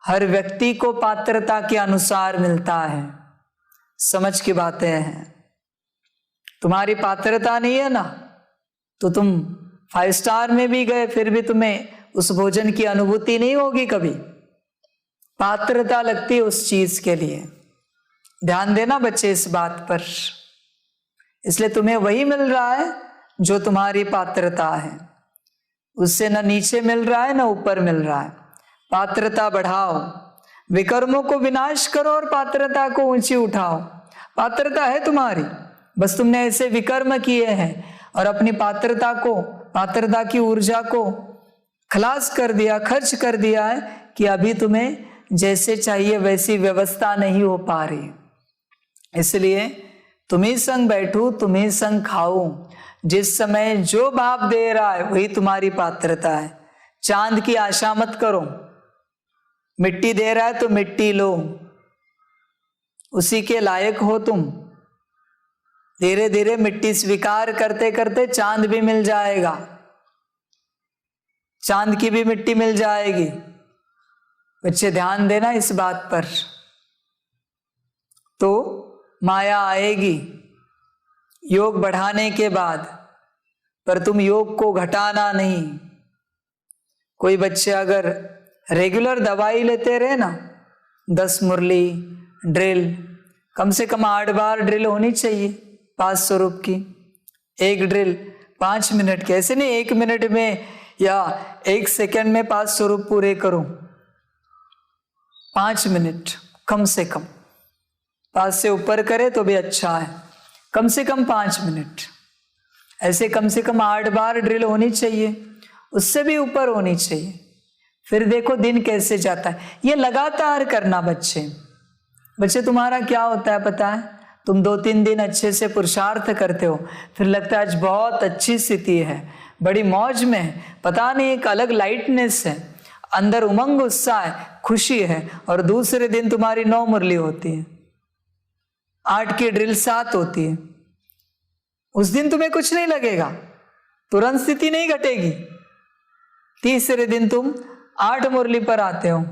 हर व्यक्ति को पात्रता के अनुसार मिलता है। समझ की बातें हैं। तुम्हारी पात्रता नहीं है ना, तो तुम 5 स्टार में भी गए फिर भी तुम्हें उस भोजन की अनुभूति नहीं होगी कभी। पात्रता लगती है उस चीज के लिए। ध्यान देना बच्चे इस बात पर। इसलिए तुम्हें वही मिल रहा है जो तुम्हारी पात्रता है, उससे न नीचे मिल रहा है न ऊपर मिल रहा है। पात्रता बढ़ाओ, विकर्मों को विनाश करो और पात्रता को ऊंची उठाओ। पात्रता है तुम्हारी, बस तुमने ऐसे विकर्म किए हैं और अपनी पात्रता को, पात्रता की ऊर्जा को खलास कर दिया, खर्च कर दिया है कि अभी तुम्हें जैसे चाहिए वैसी व्यवस्था नहीं हो पा रही। इसलिए तुम्ही संग बैठूं, तुम्ही संग खाऊं। जिस समय जो भाव दे रहा है वही तुम्हारी पात्रता है। चांद की आशा मत करो, मिट्टी दे रहा है तो मिट्टी लो, उसी के लायक हो तुम। धीरे धीरे मिट्टी स्वीकार करते करते चांद भी मिल जाएगा, चांद की भी मिट्टी मिल जाएगी। बच्चे ध्यान देना इस बात पर। तो माया आएगी योग बढ़ाने के बाद, पर तुम योग को घटाना नहीं। कोई बच्चे अगर रेगुलर दवाई लेते रहे ना, 10 मुरली ड्रिल, कम से कम 8 बार ड्रिल होनी चाहिए 500 रुपये की। एक ड्रिल 5 मिनट की, ऐसे नहीं 1 मिनट में या 1 सेकंड में 500 रुपये पूरे करो। 5 मिनट कम से कम, 5 से ऊपर करे तो भी अच्छा है, कम से कम 5 मिनट। ऐसे कम से कम 8 बार ड्रिल होनी चाहिए, उससे भी ऊपर होनी चाहिए। फिर देखो दिन कैसे जाता है। ये लगातार करना बच्चे। बच्चे तुम्हारा क्या होता है पता है? तुम 2-3 दिन अच्छे से पुरुषार्थ करते हो, फिर लगता है आज बहुत अच्छी स्थिति है, बड़ी मौज में है, पता नहीं एक अलग लाइटनेस है, अंदर उमंग उत्साह है, खुशी है। और दूसरे दिन तुम्हारी 9 मुरली होती है, 8 की ड्रिल 7 होती है। उस दिन तुम्हें कुछ नहीं लगेगा, तुरंत स्थिति नहीं घटेगी। तीसरे दिन तुम 8 मुरली पर आते हो,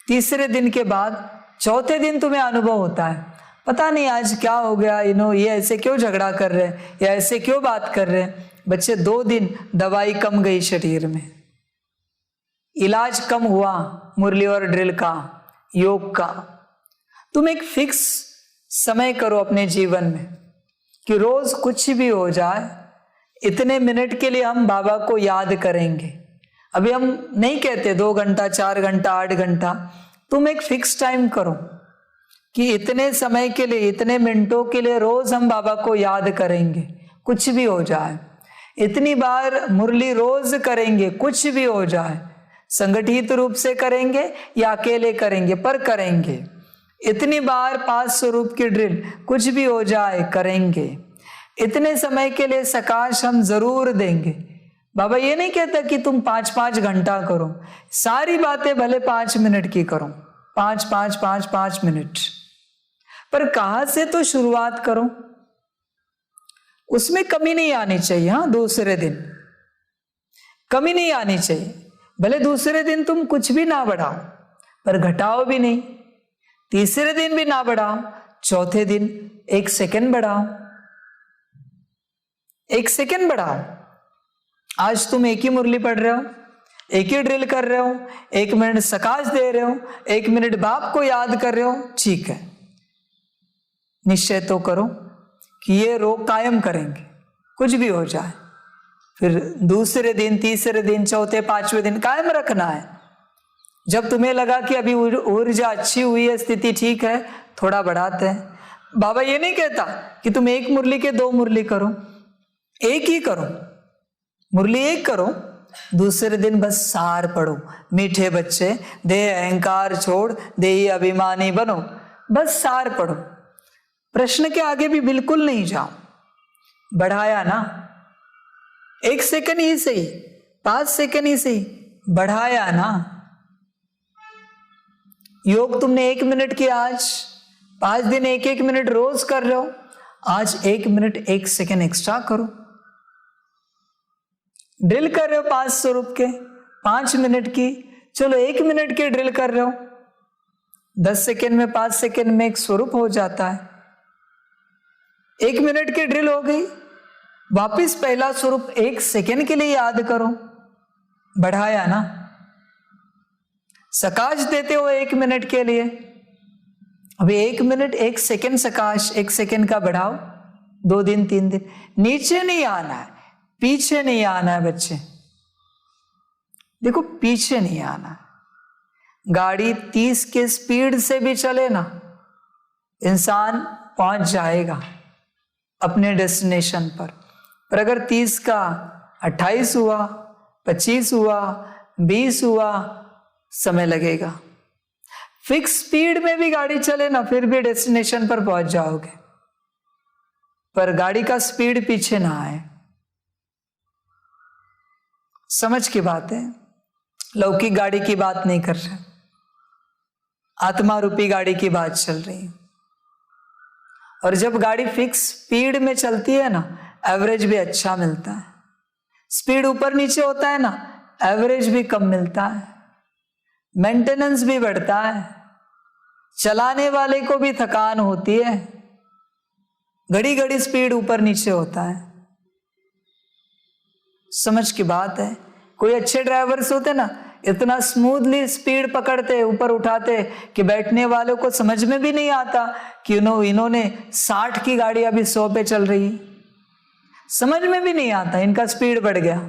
तीसरे दिन के बाद चौथे दिन तुम्हें अनुभव होता है, पता नहीं आज क्या हो गया, ये ऐसे क्यों झगड़ा कर रहे हैं या ऐसे क्यों बात कर रहे हैं। बच्चे 2 दिन दवाई कम गई शरीर में, इलाज कम हुआ मुरली और ड्रिल का, योग का। तुम एक फिक्स समय करो अपने जीवन में कि रोज कुछ भी हो जाए, इतने मिनट के लिए हम बाबा को याद करेंगे। अभी हम नहीं कहते 2 घंटा, 4 घंटा, 8 घंटा। तुम एक फिक्स टाइम करो कि इतने समय के लिए, इतने मिनटों के लिए रोज हम बाबा को याद करेंगे, कुछ भी हो जाए। इतनी बार मुरली रोज करेंगे, कुछ भी हो जाए। संगठित रूप से करेंगे या अकेले करेंगे, पर करेंगे। इतनी बार 500 रुपये की ड्रिल, कुछ भी हो जाए करेंगे। इतने समय के लिए सकाश हम जरूर देंगे। बाबा ये नहीं कहता कि तुम 5-5 घंटा करो, सारी बातें भले 5 मिनट की करो, 5 मिनट, पर कहां से तो शुरुआत करो, उसमें कमी नहीं आनी चाहिए। हाँ, दूसरे दिन कमी नहीं आनी चाहिए। भले दूसरे दिन तुम कुछ भी ना बढ़ाओ, पर घटाओ भी नहीं, तीसरे दिन भी ना बढ़ाओ, चौथे दिन 1 सेकंड बढ़ाओ, 1 सेकंड बढ़ाओ। आज तुम एक ही मुरली पढ़ रहे हो, एक ही ड्रिल कर रहे हो, 1 मिनट सकाश दे रहे हो, 1 मिनट बाप को याद कर रहे हो, ठीक है, निश्चय तो करो कि ये रोग कायम करेंगे, कुछ भी हो जाए। फिर दूसरे दिन, तीसरे दिन, चौथे, 5वें दिन कायम रखना है। जब तुम्हें लगा कि अभी ऊर्जा अच्छी हुई है, स्थिति ठीक है, थोड़ा बढ़ाते हैं। बाबा ये नहीं कहता कि तुम 1 मुरली के 2 मुरली करो, एक ही करो, मुरली 1 करो, दूसरे दिन बस सार पढ़ो, मीठे बच्चे देह अहंकार छोड़ देही अभिमानी बनो, बस सार पढ़ो, प्रश्न के आगे भी बिल्कुल नहीं जाओ। बढ़ाया ना, 1 सेकंड ही सही, 5 सेकंड ही सही, बढ़ाया ना। योग तुमने 1 मिनट किया, आज 5 दिन 1-1 मिनट रोज कर रहे हो, आज 1 मिनट 1 सेकंड एक्स्ट्रा करो। ड्रिल कर रहे हो 5 स्वरूप के, 5 मिनट की, चलो 1 मिनट के ड्रिल कर रहे हो, 10 सेकंड में, 5 सेकंड में एक स्वरूप हो जाता है। 1 मिनट की ड्रिल हो गई, वापिस पहला स्वरूप 1 सेकंड के लिए याद करो, बढ़ाया ना। सकाश देते हो 1 मिनट के लिए, अभी 1 मिनट 1 सेकंड सकाश, 1 सेकंड का बढ़ाओ, 2 दिन 3 दिन, नीचे नहीं आना है, पीछे नहीं आना है बच्चे, देखो पीछे नहीं आना है। गाड़ी 30 के स्पीड से भी चले ना, इंसान पहुंच जाएगा अपने डेस्टिनेशन पर अगर 30 का 28 हुआ, 25 हुआ, 20 हुआ, समय लगेगा। फिक्स स्पीड में भी गाड़ी चले ना, फिर भी डेस्टिनेशन पर पहुंच जाओगे, पर गाड़ी का स्पीड पीछे ना आए। समझ की बात है, लौकिक गाड़ी की बात नहीं कर रहे, आत्मा रूपी गाड़ी की बात चल रही है। और जब गाड़ी फिक्स स्पीड में चलती है ना, एवरेज भी अच्छा मिलता है। स्पीड ऊपर नीचे होता है ना, एवरेज भी कम मिलता है, मेंटेनेंस भी बढ़ता है, चलाने वाले को भी थकान होती है, घड़ी घड़ी स्पीड ऊपर नीचे होता है। समझ की बात है। कोई अच्छे ड्राइवर्स होते ना, इतना स्मूथली स्पीड पकड़ते, ऊपर उठाते कि बैठने वालों को समझ में भी नहीं आता कि इन्होंने 60 की गाड़ी अभी 100 पे चल रही, समझ में भी नहीं आता, इनका स्पीड बढ़ गया।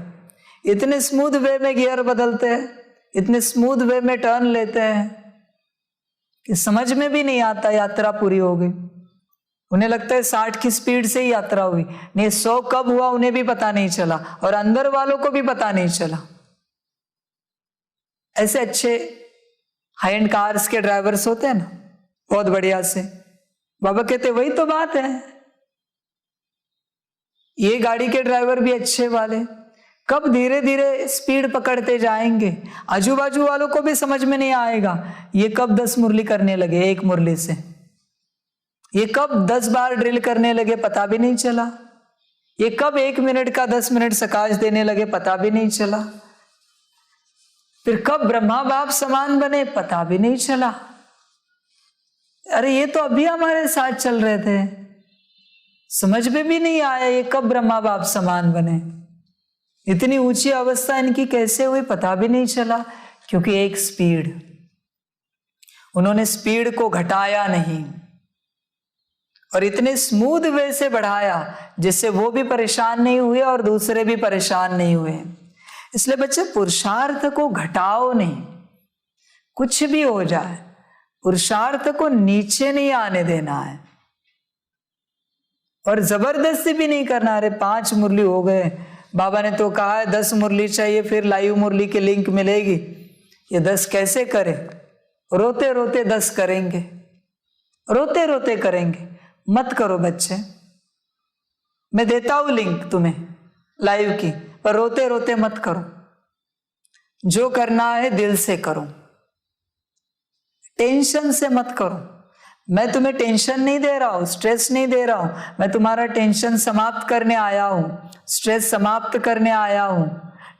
इतने स्मूथ वे में गियर बदलते हैं, इतने स्मूथ वे में टर्न लेते हैं कि समझ में भी नहीं आता यात्रा पूरी हो गई। उन्हें लगता है 60 की स्पीड से ही यात्रा हुई, नहीं 100 कब हुआ उन्हें भी पता नहीं चला, और अंदर वालों को भी पता नहीं चला। ऐसे अच्छे हाई एंड कार्स के ड्राइवर्स होते हैं ना, बहुत बढ़िया से। बाबा कहते वही तो बात है, ये गाड़ी के ड्राइवर भी अच्छे वाले कब धीरे धीरे स्पीड पकड़ते जाएंगे, आजू बाजू वालों को भी समझ में नहीं आएगा ये कब 10 मुरली करने लगे, 1 मुरली से ये कब 10 बार ड्रिल करने लगे, पता भी नहीं चला। ये कब 1 मिनट का 10 मिनट सकाश देने लगे, पता भी नहीं चला। फिर कब ब्रह्मा बाप समान बने, पता भी नहीं चला। अरे ये तो अभी हमारे साथ चल रहे थे, समझ में भी नहीं आया ये कब ब्रह्मा बाप समान बने, इतनी ऊंची अवस्था इनकी कैसे हुई, पता भी नहीं चला। क्योंकि एक स्पीड, उन्होंने स्पीड को घटाया नहीं और इतने स्मूथ वे से बढ़ाया जिससे वो भी परेशान नहीं हुए और दूसरे भी परेशान नहीं हुए। इसलिए बच्चे पुरुषार्थ को घटाओ नहीं, कुछ भी हो जाए पुरुषार्थ को नीचे नहीं आने देना है और जबरदस्ती भी नहीं करना। अरे 5 मुरली हो गए, बाबा ने तो कहा है 10 मुरली चाहिए, फिर लाइव मुरली की लिंक मिलेगी, ये 10 कैसे करें, रोते रोते 10 करेंगे, रोते रोते करेंगे। मत करो बच्चे, मैं देता हूं लिंक तुम्हें लाइव की, पर रोते रोते मत करो। जो करना है दिल से करो, टेंशन से मत करो। मैं तुम्हें टेंशन नहीं दे रहा हूं, स्ट्रेस नहीं दे रहा हूं, मैं तुम्हारा टेंशन समाप्त करने आया हूं, स्ट्रेस समाप्त करने आया हूं।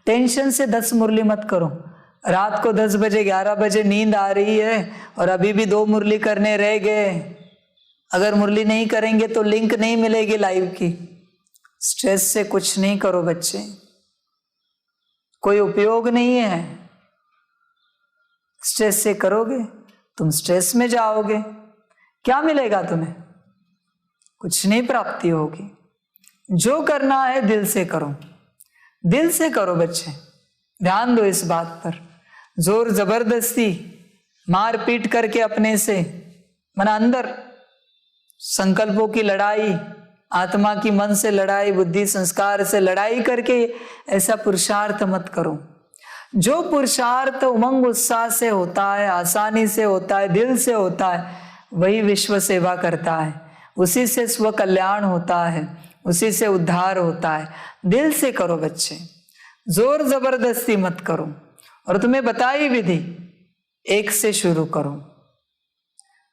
टेंशन से 10 मुरली मत करो। रात को 10 बजे 11 बजे नींद आ रही है और अभी भी 2 मुरली करने रह गए, अगर मुरली नहीं करेंगे तो लिंक नहीं मिलेगी लाइव की। स्ट्रेस से कुछ नहीं करो बच्चे, कोई उपयोग नहीं है। स्ट्रेस से करोगे तुम स्ट्रेस में जाओगे, क्या मिलेगा तुम्हें? कुछ नहीं प्राप्ति होगी। जो करना है दिल से करो, दिल से करो बच्चे, ध्यान दो इस बात पर। जोर जबरदस्ती मार पीट करके अपने से मना अंदर संकल्पों की लड़ाई, आत्मा की मन से लड़ाई, बुद्धि संस्कार से लड़ाई करके ऐसा पुरुषार्थ मत करो। जो पुरुषार्थ उमंग उत्साह से होता है, आसानी से होता है, दिल से होता है, वही विश्व सेवा करता है, उसी से स्व कल्याण होता है, उसी से उद्धार होता है। दिल से करो बच्चे, जोर जबरदस्ती मत करो। और तुम्हें बताई विधि, 1 से शुरू करो।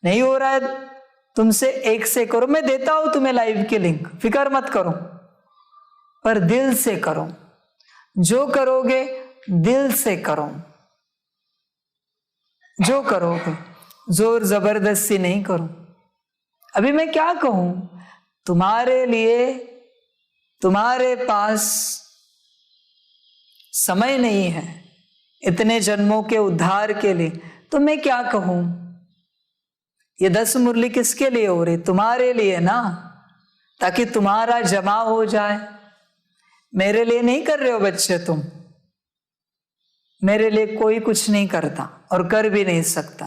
नहीं हो रहा है तुमसे, 1 से करो। मैं देता हूं तुम्हें लाइव की लिंक, फिक्र मत करो, पर दिल से करो। जो करोगे दिल से करो, जो करोगे, जोर जबरदस्ती नहीं करो। अभी मैं क्या कहूं, तुम्हारे लिए तुम्हारे पास समय नहीं है इतने जन्मों के उद्धार के लिए, तो मैं क्या कहूं। ये 10 मुरली किसके लिए हो रही? तुम्हारे लिए ना, ताकि तुम्हारा जमा हो जाए। मेरे लिए नहीं कर रहे हो बच्चे तुम, मेरे लिए कोई कुछ नहीं करता और कर भी नहीं सकता।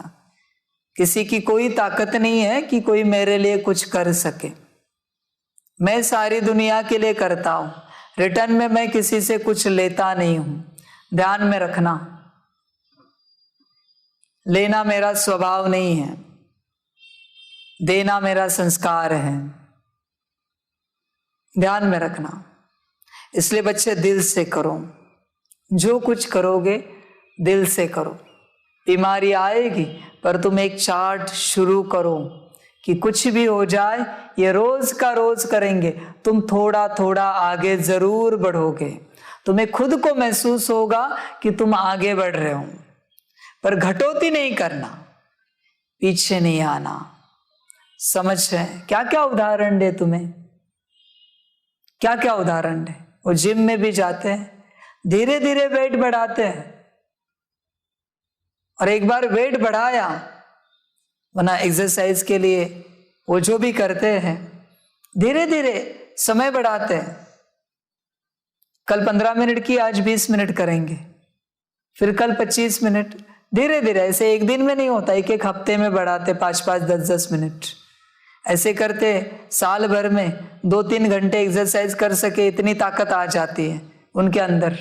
किसी की कोई ताकत नहीं है कि कोई मेरे लिए कुछ कर सके। मैं सारी दुनिया के लिए करता हूं, रिटर्न में मैं किसी से कुछ लेता नहीं हूं। ध्यान में रखना, लेना मेरा स्वभाव नहीं है, देना मेरा संस्कार है। ध्यान में रखना। इसलिए बच्चे दिल से करो, जो कुछ करोगे दिल से करो। बीमारी आएगी पर तुम एक चार्ट शुरू करो कि कुछ भी हो जाए ये रोज का रोज करेंगे, तुम थोड़ा थोड़ा आगे जरूर बढ़ोगे। तुम्हें खुद को महसूस होगा कि तुम आगे बढ़ रहे हो, पर घटोती नहीं करना, पीछे नहीं आना। समझ है? क्या क्या उदाहरण दे तुम्हें, क्या क्या उदाहरण दे। वो जिम में भी जाते हैं, धीरे धीरे वेट बढ़ाते हैं, और एक बार वेट बढ़ाया, वरना एक्सरसाइज के लिए वो जो भी करते हैं धीरे धीरे समय बढ़ाते हैं। कल 15 मिनट की आज 20 मिनट करेंगे, फिर कल 25 मिनट, धीरे धीरे। ऐसे एक दिन में नहीं होता, एक एक हफ्ते में बढ़ाते 5-5, 10-10 मिनट। ऐसे करते साल भर में 2-3 घंटे एक्सरसाइज कर सके, इतनी ताकत आ जाती है उनके अंदर।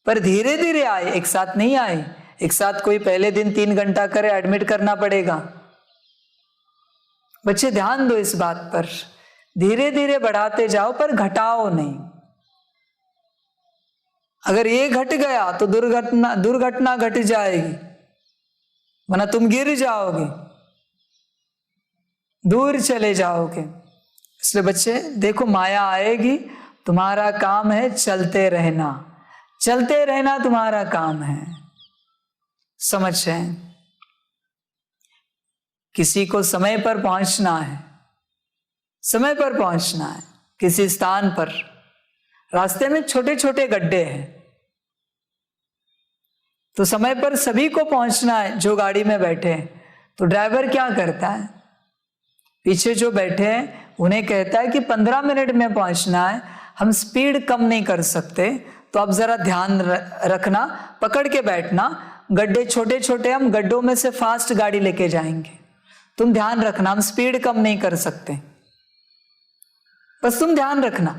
पर धीरे धीरे आए, एक साथ नहीं आए। एक साथ कोई पहले दिन 3 घंटा करे, एडमिट करना पड़ेगा। बच्चे ध्यान दो इस बात पर, धीरे धीरे बढ़ाते जाओ पर घटाओ नहीं। अगर ये घट गया तो दुर्घटना घट जाएगी, वरना तुम गिर जाओगे, दूर चले जाओगे। इसलिए बच्चे देखो, माया आएगी, तुम्हारा काम है चलते रहना, चलते रहना तुम्हारा काम है। समझ है? किसी को समय पर पहुंचना है, समय पर पहुंचना है किसी स्थान पर। रास्ते में छोटे छोटे गड्ढे हैं, तो समय पर सभी को पहुंचना है जो गाड़ी में बैठे हैं। तो ड्राइवर क्या करता है, पीछे जो बैठे हैं उन्हें कहता है कि 15 मिनट में पहुंचना है, हम स्पीड कम नहीं कर सकते, तो अब जरा ध्यान रखना, पकड़ के बैठना। गड्ढे छोटे छोटे, हम गड्ढों में से फास्ट गाड़ी लेके जाएंगे, तुम ध्यान रखना, हम स्पीड कम नहीं कर सकते, बस तुम ध्यान रखना,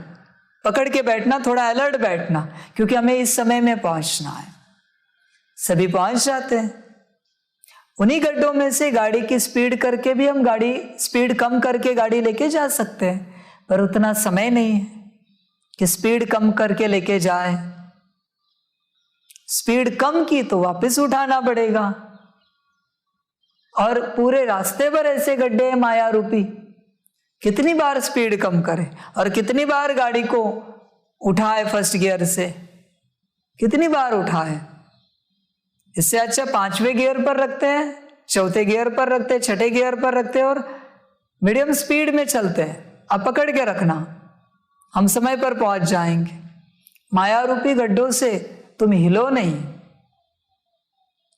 पकड़ के बैठना, थोड़ा अलर्ट बैठना, क्योंकि हमें इस समय में पहुंचना है। सभी पहुंच जाते हैं। उन्हीं गड्ढों में से गाड़ी की स्पीड करके भी हम स्पीड कम करके गाड़ी लेके जा सकते हैं, पर उतना समय नहीं है। कि स्पीड कम करके लेके जाए, स्पीड कम की तो वापस उठाना पड़ेगा। और पूरे रास्ते पर ऐसे गड्ढे हैं माया रूपी, कितनी बार स्पीड कम करे और कितनी बार गाड़ी को उठाए फर्स्ट गियर से, कितनी बार उठाए। इससे अच्छा 5वें गियर पर रखते हैं, 4थे गियर पर रखते हैं, 6ठे गियर पर रखते हैं और मीडियम स्पीड में चलते हैं। अब पकड़ के रखना, हम समय पर पहुंच जाएंगे। माया रूपी गड्ढों से तुम हिलो नहीं,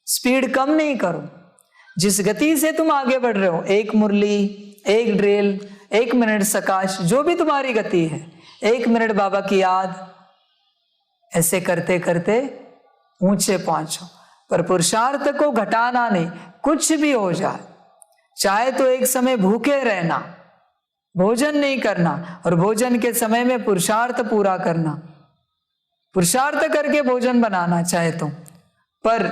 स्पीड कम नहीं करो। जिस गति से तुम आगे बढ़ रहे हो, 1 मुरली, 1 ड्रिल, 1 मिनट सकाश, जो भी तुम्हारी गति है, 1 मिनट बाबा की याद, ऐसे करते करते ऊंचे पहुंचो। पर पुरुषार्थ को घटाना नहीं, कुछ भी हो जाए, चाहे तो एक समय भूखे रहना, भोजन नहीं करना और भोजन के समय में पुरुषार्थ पूरा करना, पुरुषार्थ करके भोजन बनाना चाहे तो, पर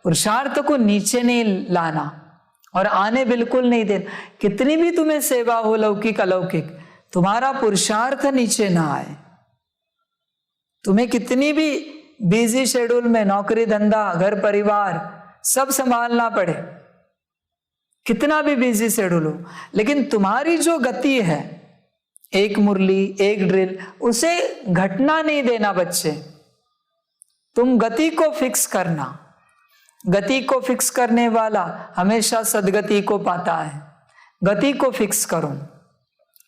पुरुषार्थ को नीचे नहीं लाना और आने बिल्कुल नहीं देना। कितनी भी तुम्हें सेवा हो, लौकिक अलौकिक, तुम्हारा पुरुषार्थ नीचे ना आए। तुम्हें कितनी भी बिजी शेड्यूल में नौकरी धंधा घर परिवार सब संभालना पड़े, कितना भी बिजी शेड्यूल हो, लेकिन तुम्हारी जो गति है, 1 मुरली, 1 ड्रिल, उसे घटना नहीं देना बच्चे। तुम गति को फिक्स करना, गति को फिक्स करने वाला हमेशा सदगति को पाता है। गति को फिक्स करो,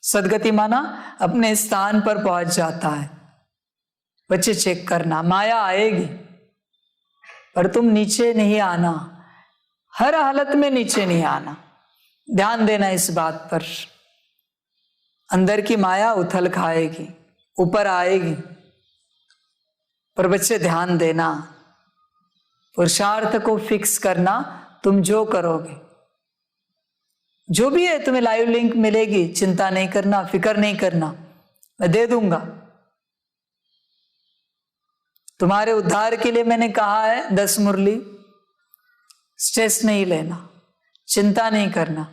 सदगति माना अपने स्थान पर पहुंच जाता है। बच्चे चेक करना, माया आएगी पर तुम नीचे नहीं आना, हर हालत में नीचे नहीं आना। ध्यान देना इस बात पर। अंदर की माया उथल खाएगी, ऊपर आएगी, पर बच्चे ध्यान देना, पुरुषार्थ को फिक्स करना। तुम जो करोगे, जो भी है, तुम्हें लाइव लिंक मिलेगी, चिंता नहीं करना, फिक्र नहीं करना, मैं दे दूंगा। तुम्हारे उद्धार के लिए मैंने कहा है 10 मुरली। स्ट्रेस नहीं लेना, चिंता नहीं करना,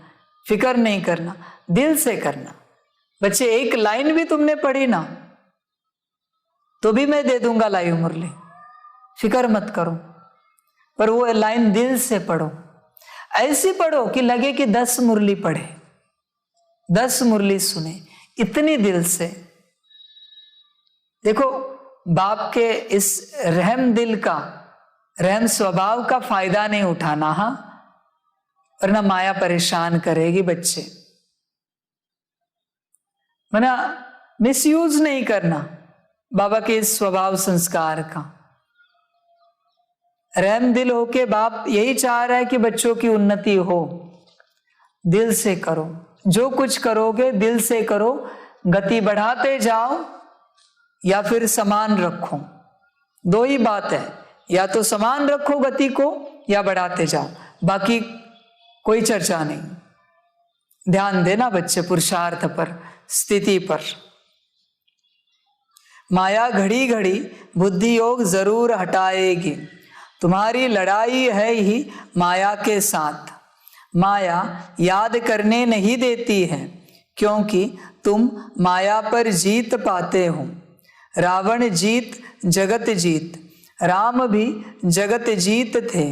फिक्र नहीं करना, दिल से करना। बच्चे 1 लाइन भी तुमने पढ़ी ना तो भी मैं दे दूंगा लाइव मुरली, फिक्र मत करो। पर वो लाइन दिल से पढ़ो, ऐसी पढ़ो कि लगे कि 10 मुरली पढ़े, 10 मुरली सुने, इतनी दिल से। देखो, बाप के इस रहम दिल का, रहम स्वभाव का फायदा नहीं उठाना, हाँ, वरना माया परेशान करेगी बच्चे। वरना मिसयूज नहीं करना बाबा के इस स्वभाव संस्कार का। रहम दिल होके बाप यही चाह रहा है कि बच्चों की उन्नति हो। दिल से करो, जो कुछ करोगे दिल से करो। गति बढ़ाते जाओ या फिर समान रखो, 2 ही बात है, या तो समान रखो गति को या बढ़ाते जाओ, बाकी कोई चर्चा नहीं। ध्यान देना बच्चे पुरुषार्थ पर, स्थिति पर। माया घड़ी घड़ी बुद्धि योग जरूर हटाएगी। तुम्हारी लड़ाई है ही माया के साथ। माया याद करने नहीं देती है क्योंकि तुम माया पर जीत पाते हो। रावण जीत जगत जीत, राम भी जगत जीत थे।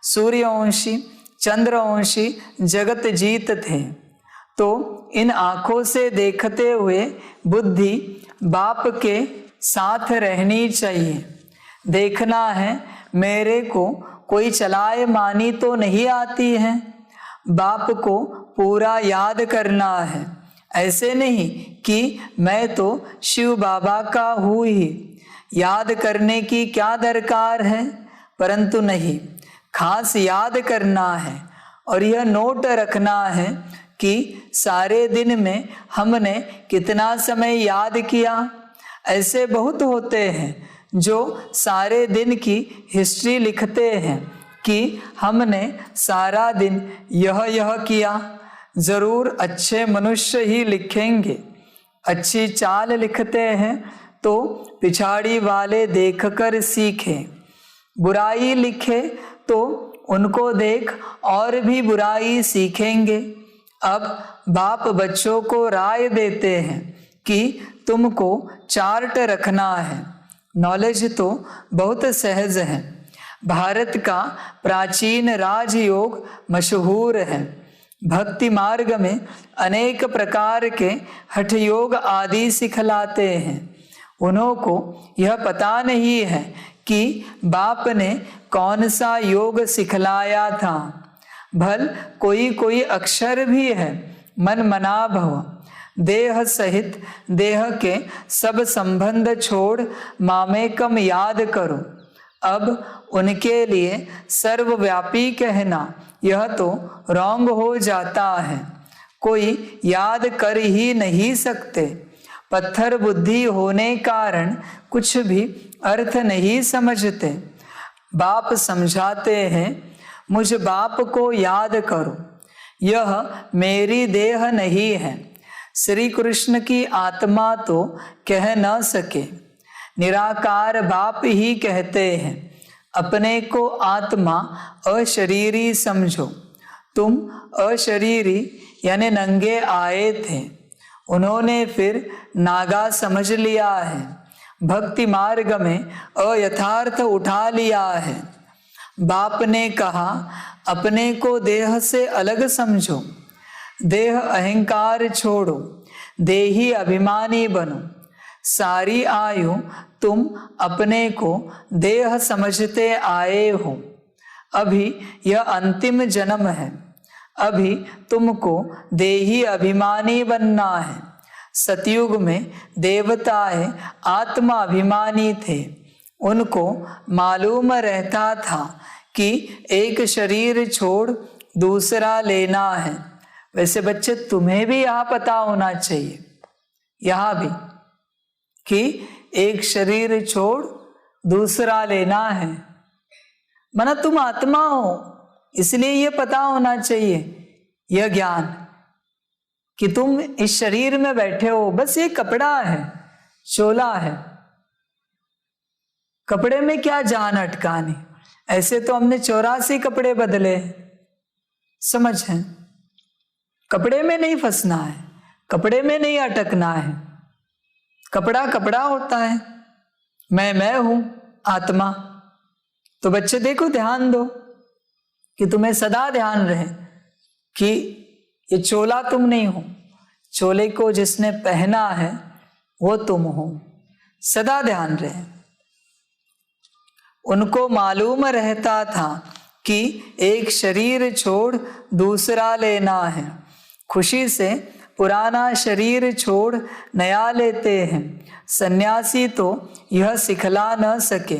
सूर्यवंशी चंद्रवंशी जगत जीत थे। तो इन आंखों से देखते हुए बुद्धि बाप के साथ रहनी चाहिए। देखना है मेरे को कोई चलाए मानी तो नहीं आती है। बाप को पूरा याद करना है, ऐसे नहीं कि मैं तो शिव बाबा का हूँ ही, याद करने की क्या दरकार है। परंतु नहीं, खास याद करना है और यह नोट रखना है कि सारे दिन में हमने कितना समय याद किया। ऐसे बहुत होते हैं जो सारे दिन की हिस्ट्री लिखते हैं कि हमने सारा दिन यह किया। जरूर अच्छे मनुष्य ही लिखेंगे। अच्छी चाल लिखते हैं तो पिछाड़ी वाले देखकर सीखें। बुराई लिखे तो उनको देख और भी बुराई सीखेंगे। अब बाप बच्चों को राय देते हैं कि तुमको चार्ट रखना है। नॉलेज तो बहुत सहज है। भारत का प्राचीन राजयोग मशहूर है। भक्ति मार्ग में अनेक प्रकार के हठ योग आदि सिखलाते हैं। उन्हों को यह पता नहीं है कि बाप ने कौन सा योग सिखलाया था। भल कोई कोई अक्षर भी है, मन मना भव। देह सहित देह के सब संबंध छोड़ मामेकम याद करो। अब उनके लिए सर्वव्यापी कहना यह तो रॉन्ग हो जाता है। कोई याद कर ही नहीं सकते। पत्थर बुद्धि होने कारण कुछ भी अर्थ नहीं समझते। बाप समझाते हैं, मुझ बाप को याद करो, यह मेरी देह नहीं है। श्री कृष्ण की आत्मा तो कह न सके, निराकार बाप ही कहते हैं। अपने को आत्मा अशरीरी समझो। तुम अशरीरी यानी नंगे आए थे, उन्होंने फिर नागा समझ लिया है। भक्ति मार्ग में अयथार्थ उठा लिया है। बाप ने कहा, अपने को देह से अलग समझो, देह अहंकार छोड़ो, देही अभिमानी बनो। सारी आयु तुम अपने को देह समझते आए हो। अभी यह अंतिम जन्म है। अभी तुमको देही अभिमानी बनना है। सतयुग में देवताएं आत्मा अभिमानी थे। उनको मालूम रहता था कि एक शरीर छोड़ दूसरा लेना है। वैसे बच्चे तुम्हें भी यहाँ पता होना चाहिए, यहाँ भी, कि एक शरीर छोड़ दूसरा लेना है। माना तुम आत्मा हो, इसलिए ये पता होना चाहिए, यह ज्ञान कि तुम इस शरीर में बैठे हो। बस ये कपड़ा है, चोला है। कपड़े में क्या जान अटकानी। ऐसे तो हमने 84 कपड़े बदले, समझ है। कपड़े में नहीं फंसना है, कपड़े में नहीं अटकना है। कपड़ा कपड़ा होता है। मैं हूं आत्मा। तो बच्चे देखो, ध्यान दो कि तुम्हें सदा ध्यान रहे कि ये चोला तुम नहीं हो। चोले को जिसने पहना है वो तुम हो। सदा ध्यान रहे। उनको मालूम रहता था कि एक शरीर छोड़ दूसरा लेना है। खुशी से पुराना शरीर छोड़ नया लेते हैं। सन्यासी तो यह सिखला न सके,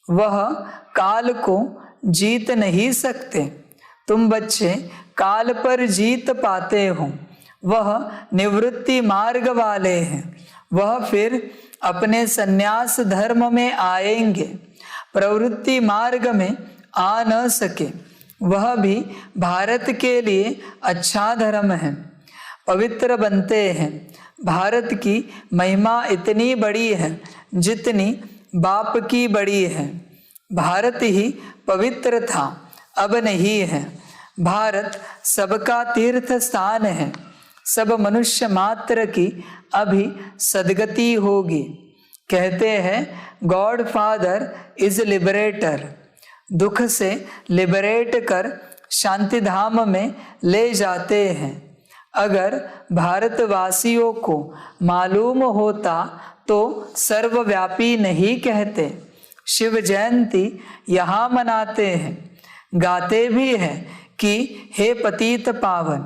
वह काल को जीत नहीं सकते। तुम बच्चे काल पर जीत पाते हो। वह निवृत्ति मार्ग वाले हैं। वह फिर अपने सन्यास धर्म में आएंगे। प्रवृत्ति मार्ग में आ न सके। वह भी भारत के लिए अच्छा धर्म है, पवित्र बनते हैं। भारत की महिमा इतनी बड़ी है जितनी बाप की बड़ी है। भारत ही पवित्र था, अब नहीं है। भारत सबका तीर्थ स्थान है। सब मनुष्य मात्र की अभी सदगति होगी। कहते हैं गॉड फादर इज लिबरेटर। दुख से लिबरेट कर शांति धाम में ले जाते हैं। अगर भारतवासियों को मालूम होता तो सर्वव्यापी नहीं कहते। शिव जयंती यहाँ मनाते हैं, गाते भी हैं कि हे पतित पावन।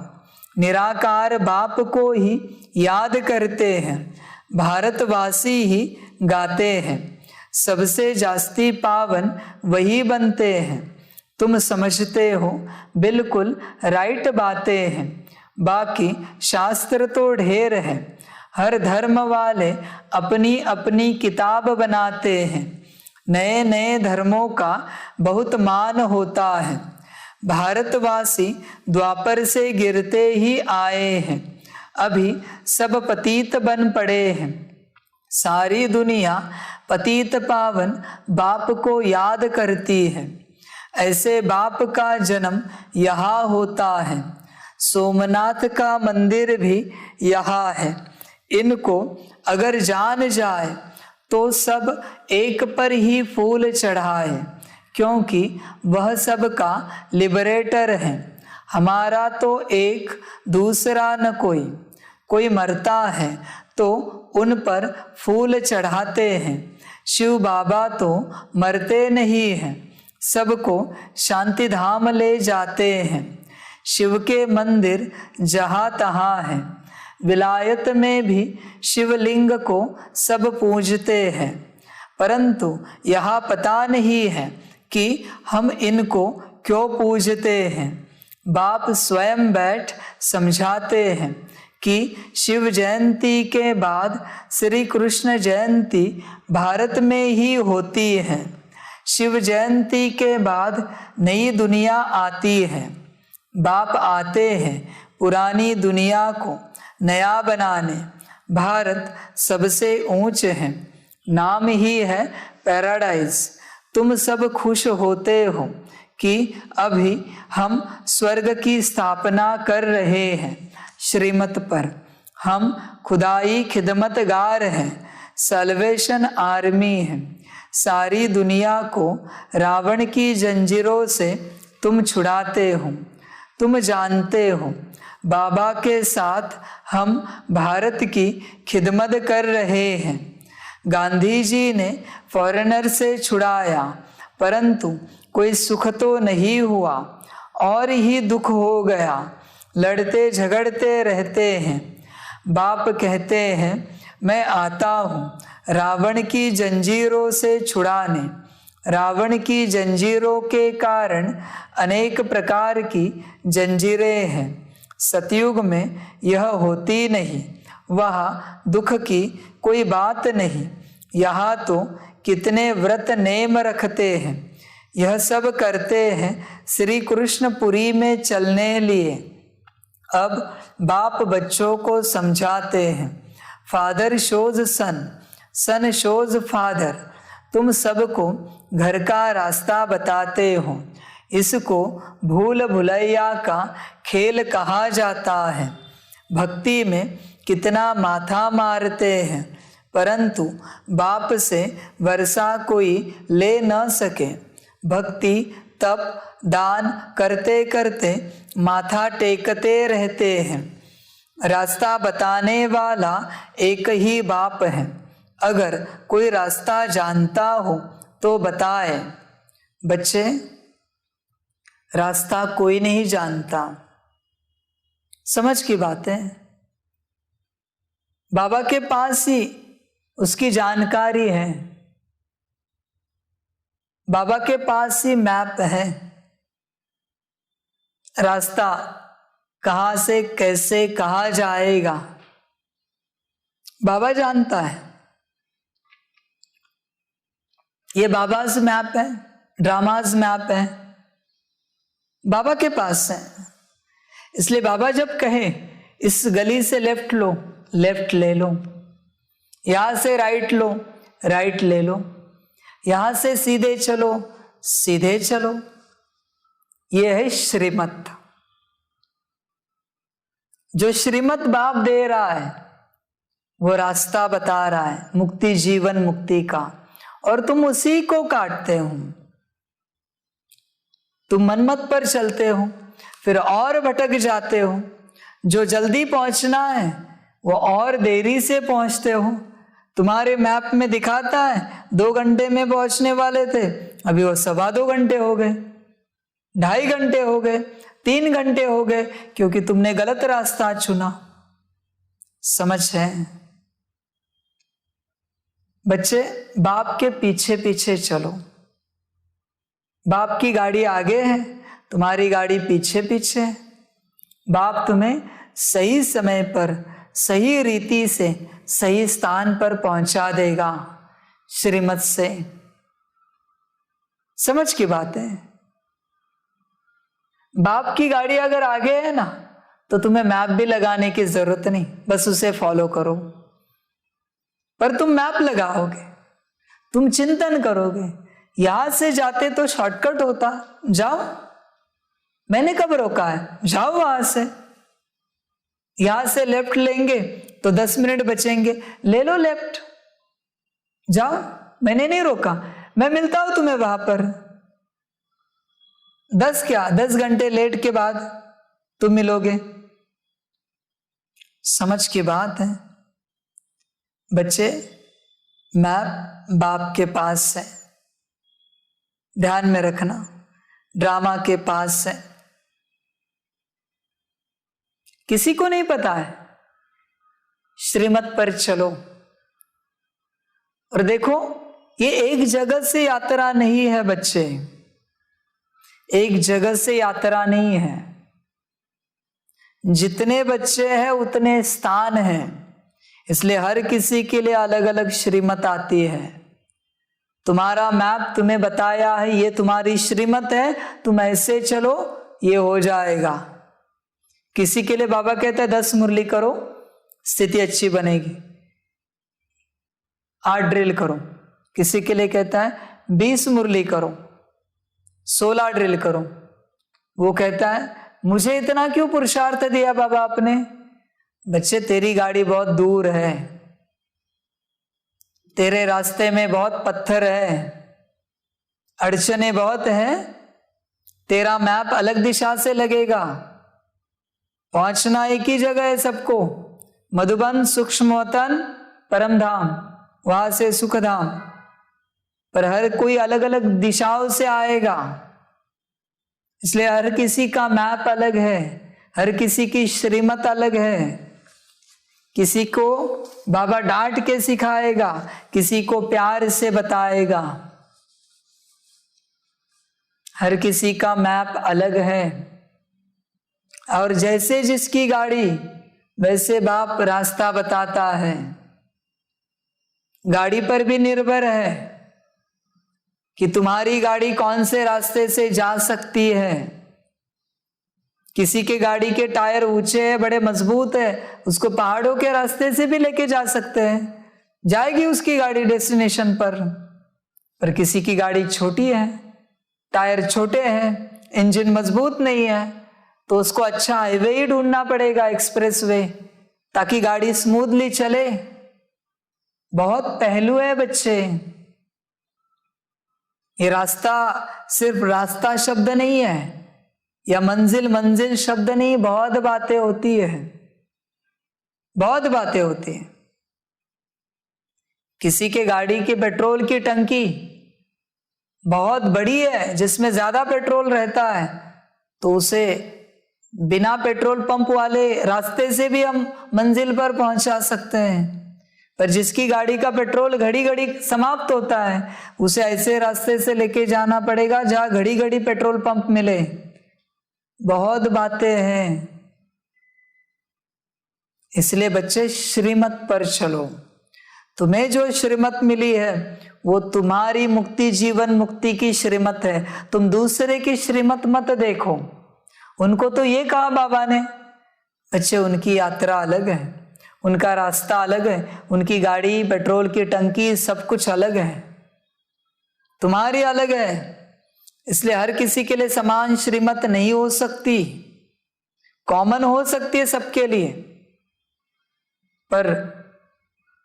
निराकार बाप को ही याद करते हैं। भारतवासी ही गाते हैं, सबसे जास्ती पावन वही बनते हैं। तुम समझते हो, बिल्कुल राइट बातें हैं। बाकी शास्त्र तो ढेर है। हर धर्म वाले अपनी अपनी किताब बनाते हैं। नए नए धर्मों का बहुत मान होता है। भारतवासी द्वापर से गिरते ही आए हैं। अभी सब पतित बन पड़े हैं। सारी दुनिया पतित पावन बाप को याद करती है। ऐसे बाप का जन्म यहाँ होता है। सोमनाथ का मंदिर भी यहाँ है। इनको अगर जान जाए तो सब एक पर ही फूल चढ़ाए, क्योंकि वह सबका लिबरेटर है। हमारा तो एक दूसरा न कोई, कोई मरता है तो उन पर फूल चढ़ाते हैं। शिव बाबा तो मरते नहीं हैं, सबको शांति धाम ले जाते हैं। शिव के मंदिर जहाँ तहाँ हैं, विलायत में भी शिवलिंग को सब पूजते हैं, परंतु यहाँ पता नहीं है कि हम इनको क्यों पूजते हैं। बाप स्वयं बैठ समझाते हैं कि शिव जयंती के बाद श्री कृष्ण जयंती भारत में ही होती है। शिव जयंती के बाद नई दुनिया आती है। बाप आते हैं पुरानी दुनिया को नया बनाने। भारत सबसे ऊंच है, नाम ही है पैराडाइज। तुम सब खुश होते हो कि अभी हम स्वर्ग की स्थापना कर रहे हैं। श्रीमत पर हम खुदाई खिदमतगार हैं, सल्वेशन आर्मी है। सारी दुनिया को रावण की जंजीरों से तुम छुड़ाते हो। तुम जानते हो बाबा के साथ हम भारत की खिदमत कर रहे हैं। गांधी जी ने फॉरेनर से छुड़ाया, परंतु कोई सुख तो नहीं हुआ, और ही दुख हो गया। लड़ते झगड़ते रहते हैं। बाप कहते हैं मैं आता हूँ रावण की जंजीरों से छुड़ाने। रावण की जंजीरों के कारण अनेक प्रकार की जंजीरें हैं। सतयुग में यह होती नहीं, वहाँ दुख की कोई बात नहीं। यहाँ तो कितने व्रत नेम रखते हैं। यह सब करते हैं श्री कृष्णपुरी में चलने लिए। अब बाप बच्चों को समझाते हैं, फादर शोज सन, सन शोज फादर। तुम सबको घर का रास्ता बताते हो। इसको भूल भुलैया का खेल कहा जाता है। भक्ति में कितना माथा मारते हैं, परंतु बाप से वर्षा कोई ले न सके। भक्ति तप दान करते करते माथा टेकते रहते हैं। रास्ता बताने वाला एक ही बाप है। अगर कोई रास्ता जानता हो तो बताए। बच्चे, रास्ता कोई नहीं जानता, समझ की बात है। बाबा के पास ही उसकी जानकारी है। बाबा के पास ही मैप है। रास्ता कहाँ से कैसे कहाँ जाएगा बाबा जानता है। ये बाबाज मैप है, ड्रामाज मैप है, बाबा के पास है। इसलिए बाबा जब कहे इस गली से लेफ्ट लो, लेफ्ट ले लो, यहां से राइट लो, राइट ले लो, यहां से सीधे चलो, सीधे चलो, ये है श्रीमत। जो श्रीमत बाप दे रहा है वो रास्ता बता रहा है मुक्ति, जीवन मुक्ति का, और तुम उसी को काटते हो। तुम मनमत पर चलते हो, फिर और भटक जाते हो। जो जल्दी पहुंचना है वो और देरी से पहुंचते हो। तुम्हारे मैप में दिखाता है 2 घंटे में पहुंचने वाले थे, अभी वो 2.25 घंटे हो गए, 2.5 घंटे हो गए, 3 घंटे हो गए, क्योंकि तुमने गलत रास्ता चुना। समझ है बच्चे? बाप के पीछे पीछे चलो। बाप की गाड़ी आगे है, तुम्हारी गाड़ी पीछे पीछे है। बाप तुम्हें सही समय पर सही रीति से सही स्थान पर पहुंचा देगा श्रीमत से। समझ की बात है। बाप की गाड़ी अगर आगे है ना तो तुम्हें मैप भी लगाने की जरूरत नहीं, बस उसे फॉलो करो। पर तुम मैप लगाओगे, तुम चिंतन करोगे, यहां से जाते तो शॉर्टकट होता, जाओ, मैंने कब रोका है, जाओ वहां से। यहां से लेफ्ट लेंगे तो 10 मिनट बचेंगे, ले लो लेफ्ट, जाओ, मैंने नहीं रोका, मैं मिलता हूं तुम्हें वहां पर। 10 घंटे लेट के बाद तुम मिलोगे। समझ की बात है बच्चे, मैप बाप के पास है, ध्यान में रखना, ड्रामा के पास है, किसी को नहीं पता है। श्रीमत पर चलो और देखो, ये एक जगह से यात्रा नहीं है बच्चे, एक जगह से यात्रा नहीं है। जितने बच्चे हैं उतने स्थान हैं, इसलिए हर किसी के लिए अलग अलग श्रीमत आती है। तुम्हारा मैप तुम्हें बताया है, ये तुम्हारी श्रीमत है, तुम ऐसे चलो, ये हो जाएगा। किसी के लिए बाबा कहता है 10 मुरली करो, स्थिति अच्छी बनेगी, 8 ड्रिल करो। किसी के लिए कहता है 20 मुरली करो, 16 ड्रिल करो। वो कहता है मुझे इतना क्यों पुरुषार्थ दिया बाबा आपने? बच्चे, तेरी गाड़ी बहुत दूर है, तेरे रास्ते में बहुत पत्थर है, अड़चने बहुत हैं, तेरा मैप अलग दिशा से लगेगा, पहुंचना एक ही जगह है सबको, मधुबन, सूक्ष्म वतन, परम धाम, वहां से सुख धाम, पर हर कोई अलग अलग दिशाओं से आएगा। इसलिए हर किसी का मैप अलग है, हर किसी की श्रीमत अलग है। किसी को बाबा डांट के सिखाएगा, किसी को प्यार से बताएगा, हर किसी का मैप अलग है। और जैसे जिसकी गाड़ी वैसे बाप रास्ता बताता है। गाड़ी पर भी निर्भर है कि तुम्हारी गाड़ी कौन से रास्ते से जा सकती है। किसी के गाड़ी के टायर ऊंचे है, बड़े मजबूत है, उसको पहाड़ों के रास्ते से भी लेके जा सकते हैं, जाएगी उसकी गाड़ी डेस्टिनेशन पर किसी की गाड़ी छोटी है, टायर छोटे हैं, इंजन मजबूत नहीं है, तो उसको अच्छा हाईवे ही ढूंढना पड़ेगा, एक्सप्रेस वे, ताकि गाड़ी स्मूथली चले। बहुत पहलू है बच्चे। ये रास्ता सिर्फ रास्ता शब्द नहीं है, या मंजिल शब्द नहीं, बहुत बातें होती है, बहुत बातें होती है। किसी के गाड़ी की पेट्रोल की टंकी बहुत बड़ी है, जिसमें ज्यादा पेट्रोल रहता है, तो उसे बिना पेट्रोल पंप वाले रास्ते से भी हम मंजिल पर पहुंचा सकते हैं। पर जिसकी गाड़ी का पेट्रोल घड़ी घड़ी समाप्त होता है, उसे ऐसे रास्ते से लेके जाना पड़ेगा जहां घड़ी घड़ी पेट्रोल पंप मिले। बहुत बातें हैं। इसलिए बच्चे, श्रीमत पर चलो। तुम्हें जो श्रीमत मिली है वो तुम्हारी मुक्ति, जीवन मुक्ति की श्रीमत है। तुम दूसरे की श्रीमत मत देखो। उनको तो ये कहा बाबा ने, बच्चे, उनकी यात्रा अलग है, उनका रास्ता अलग है, उनकी गाड़ी, पेट्रोल की टंकी, सब कुछ अलग है, तुम्हारी अलग है। इसलिए हर किसी के लिए समान श्रीमत नहीं हो सकती। कॉमन हो सकती है सबके लिए, पर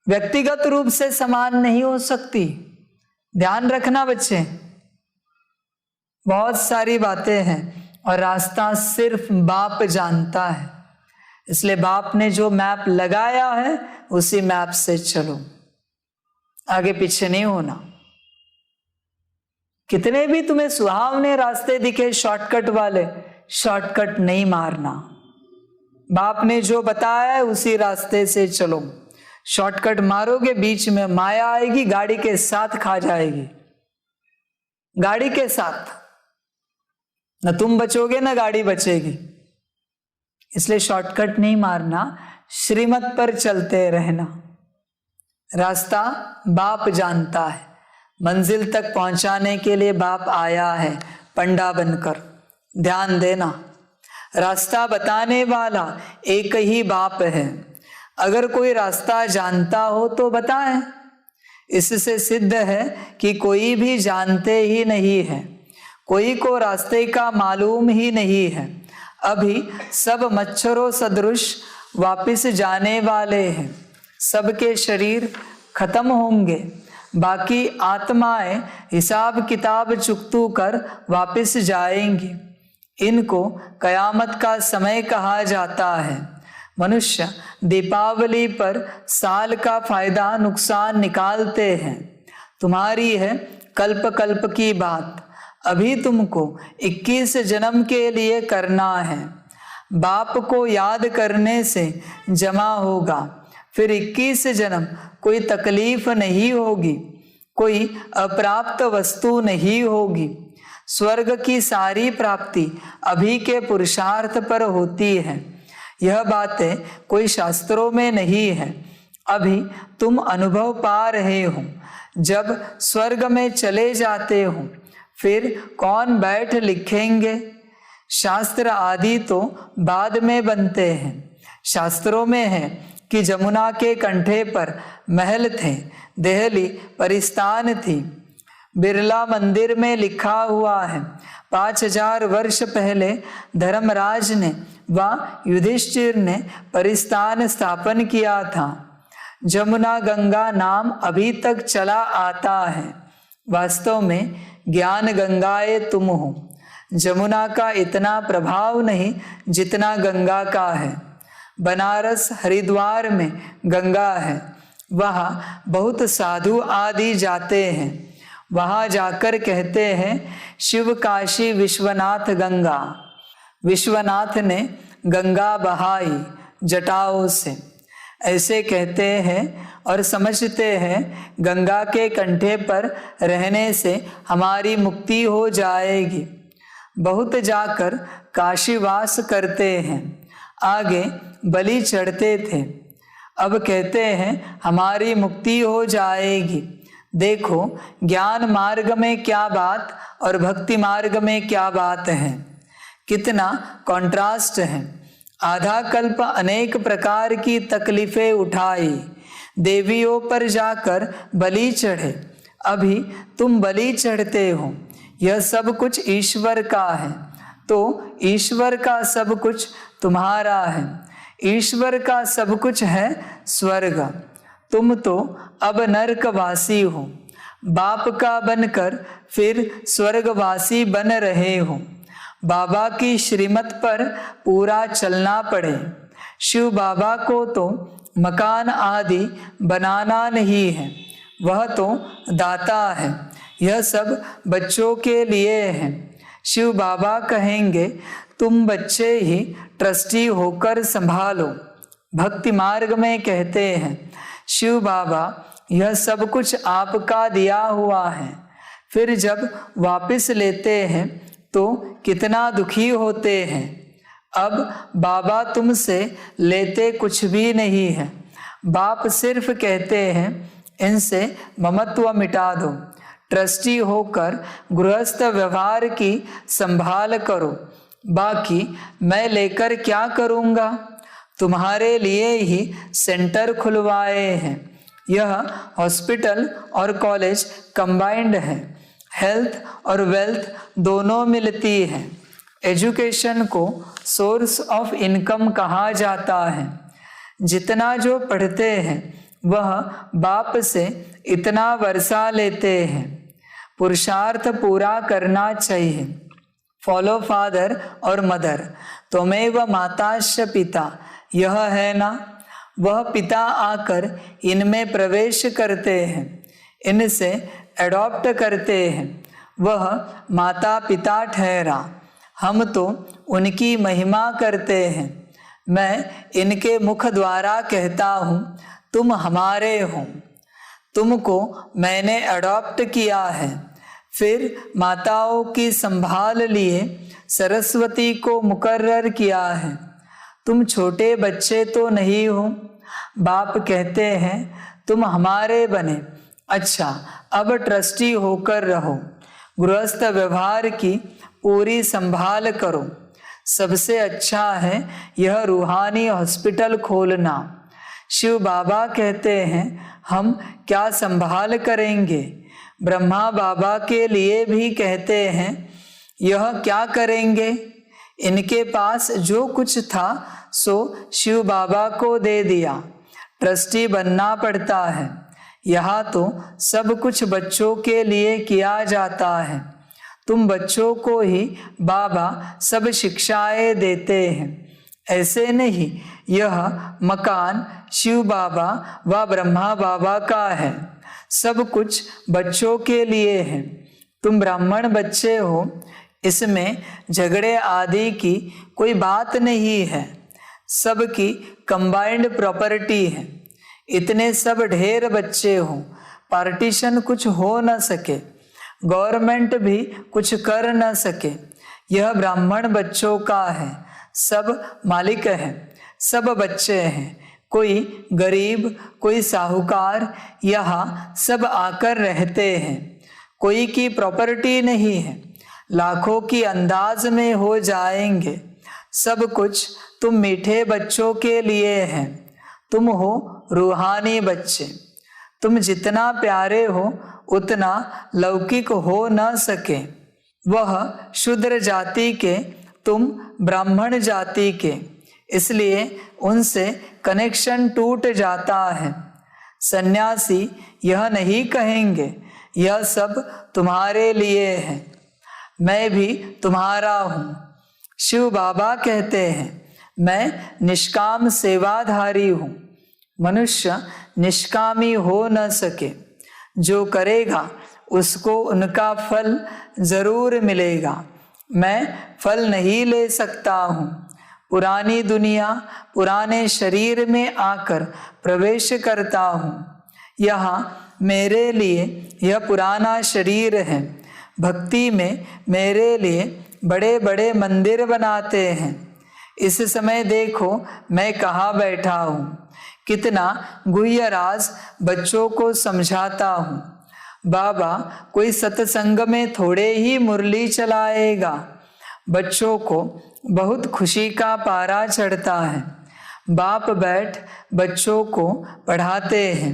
व्यक्तिगत रूप से समान नहीं हो सकती। ध्यान रखना बच्चे, बहुत सारी बातें हैं और रास्ता सिर्फ बाप जानता है। इसलिए बाप ने जो मैप लगाया है उसी मैप से चलो, आगे पीछे नहीं होना। कितने भी तुम्हें सुहावने रास्ते दिखे शॉर्टकट वाले, शॉर्टकट नहीं मारना। बाप ने जो बताया है उसी रास्ते से चलो। शॉर्टकट मारोगे बीच में माया आएगी, गाड़ी के साथ खा जाएगी, गाड़ी के साथ। न तुम बचोगे न गाड़ी बचेगी। इसलिए शॉर्टकट नहीं मारना, श्रीमत पर चलते रहना। रास्ता बाप जानता है, मंजिल तक पहुंचाने के लिए बाप आया है पंडा बनकर। ध्यान देना, रास्ता बताने वाला एक ही बाप है। अगर कोई रास्ता जानता हो तो बताएं। इससे सिद्ध है कि कोई भी जानते ही नहीं है, कोई को रास्ते का मालूम ही नहीं है। अभी सब मच्छरों सदृश वापिस जाने वाले हैं। सबके शरीर खत्म होंगे, बाकी आत्माएं हिसाब किताब चुकतू कर वापिस जाएंगी। इनको कयामत का समय कहा जाता है। मनुष्य दीपावली पर साल का फायदा नुकसान निकालते हैं। तुम्हारी है कल्प कल्प की बात, अभी तुमको 21 जन्म के लिए करना है। बाप को याद करने से जमा होगा, फिर 21 जन्म कोई तकलीफ नहीं होगी, कोई अप्राप्त वस्तु नहीं होगी। स्वर्ग की सारी प्राप्ति अभी के पुरुषार्थ पर होती है। यह बातें कोई शास्त्रों में नहीं है, अभी तुम अनुभव पा रहे हो। जब स्वर्ग में चले जाते हो फिर कौन बैठ लिखेंगे? शास्त्र आदि तो बाद में बनते हैं। शास्त्रों में है कि जमुना के कंठे पर महल थे, देहली परिस्तान थी। बिरला मंदिर में लिखा हुआ है 5000 वर्ष पहले धर्मराज ने व युधिष्ठिर ने परिस्तान स्थापन किया था। जमुना गंगा नाम अभी तक चला आता है। वास्तव में ज्ञान गंगाए तुम हो। जमुना का इतना प्रभाव नहीं जितना गंगा का है। बनारस हरिद्वार में गंगा है, वहाँ बहुत साधु आदि जाते हैं। वहाँ जाकर कहते हैं शिव काशी विश्वनाथ गंगा। विश्वनाथ ने गंगा बहाई जटाओं से, ऐसे कहते हैं और समझते हैं गंगा के कंठे पर रहने से हमारी मुक्ति हो जाएगी। बहुत जाकर काशीवास करते हैं, आगे बलि चढ़ते थे, अब कहते हैं हमारी मुक्ति हो जाएगी। देखो ज्ञान मार्ग में क्या बात और भक्ति मार्ग में क्या बात है, कितना कॉन्ट्रास्ट है। आधा कल्प अनेक प्रकार की तकलीफें उठाई, देवियों पर जाकर बलि चढ़े, अभी तुम बलि चढ़ते हो। यह सब कुछ ईश्वर का है, तो ईश्वर का सब कुछ तुम्हारा है। ईश्वर का सब कुछ है स्वर्ग। तुम तो अब नरकवासी हो, बाप का बनकर फिर स्वर्गवासी बन रहे हो। बाबा की श्रीमत पर पूरा चलना पड़े। शिव बाबा को तो मकान आदि बनाना नहीं है, वह तो दाता है। यह सब बच्चों के लिए है। शिव बाबा कहेंगे तुम बच्चे ही ट्रस्टी होकर संभालो। भक्ति मार्ग में कहते हैं शिव बाबा यह सब कुछ आपका दिया हुआ है, फिर जब वापस लेते हैं तो कितना दुखी होते हैं। अब बाबा तुमसे लेते कुछ भी नहीं है। बाप सिर्फ कहते हैं इनसे ममत्व मिटा दो, ट्रस्टी होकर गृहस्थ व्यवहार की संभाल करो, बाकी मैं लेकर क्या करूँगा। तुम्हारे लिए ही सेंटर खुलवाए हैं। यह हॉस्पिटल और कॉलेज कंबाइंड है। हेल्थ और वेल्थ दोनों मिलती है। एजुकेशन को सोर्स ऑफ इनकम कहा जाता है। जितना जो पढ़ते हैं वह बाप से इतना वर्षा लेते हैं। पुरुषार्थ पूरा करना चाहिए। फॉलो फादर और मदर, त्वमेव माताश्च पिता, यह है ना। वह पिता आकर इनमें प्रवेश करते हैं, इनसे एडॉप्ट करते हैं, वह माता पिता ठहरा। हम तो उनकी महिमा करते हैं। मैं इनके मुख द्वारा कहता हूँ तुम हमारे हो। तुमको मैंने अडॉप्ट किया है, फिर माताओं की संभाल लिए सरस्वती को मुकर्रर किया है। तुम छोटे बच्चे तो नहीं हो। बाप कहते हैं तुम हमारे बने, अच्छा अब ट्रस्टी होकर रहो, गृहस्थ व्यवहार की पूरी संभाल करो। सबसे अच्छा है यह रूहानी हॉस्पिटल खोलना। शिव बाबा कहते हैं हम क्या संभाल करेंगे। ब्रह्मा बाबा के लिए भी कहते हैं यह क्या करेंगे। इनके पास जो कुछ था सो शिव बाबा को दे दिया। ट्रस्टी बनना पड़ता है। यहाँ तो सब कुछ बच्चों के लिए किया जाता है। तुम बच्चों को ही बाबा सब शिक्षाएं देते हैं। ऐसे नहीं, यह मकान शिव बाबा व ब्रह्मा बाबा का है। सब कुछ बच्चों के लिए है। तुम ब्राह्मण बच्चे हो, इसमें झगड़े आदि की कोई बात नहीं है। सबकी कंबाइंड प्रॉपर्टी है। इतने सब ढेर बच्चे हो, पार्टीशन कुछ हो न सके, गवर्नमेंट भी कुछ कर न सके। यह ब्राह्मण बच्चों का है। सब मालिक हैं, सब बच्चे हैं। कोई गरीब, कोई साहूकार, यहाँ सब आकर रहते हैं। कोई की प्रॉपर्टी नहीं है। लाखों की अंदाज में हो जाएंगे। सब कुछ तुम मीठे बच्चों के लिए हैं। तुम हो रूहानी बच्चे। तुम जितना प्यारे हो उतना लौकिक हो न सके। वह शूद्र जाति के, तुम ब्राह्मण जाति के, इसलिए उनसे कनेक्शन टूट जाता है। सन्यासी यह नहीं कहेंगे यह सब तुम्हारे लिए है, मैं भी तुम्हारा हूँ। शिव बाबा कहते हैं मैं निष्काम सेवाधारी हूँ। मनुष्य निष्कामी हो न सके। जो करेगा उसको उनका फल जरूर मिलेगा। मैं फल नहीं ले सकता हूँ। पुरानी दुनिया पुराने शरीर में आकर प्रवेश करता हूँ। यहाँ मेरे लिए यह पुराना शरीर है। भक्ति में मेरे लिए बड़े बड़े मंदिर बनाते हैं। इस समय देखो मैं कहाँ बैठा हूँ, कितना गुह्य राज बच्चों को समझाता हूँ। बाबा कोई सत्संग में थोड़े ही मुरली चलाएगा। बच्चों को बहुत खुशी का पारा चढ़ता है। बाप बैठ बच्चों को पढ़ाते हैं।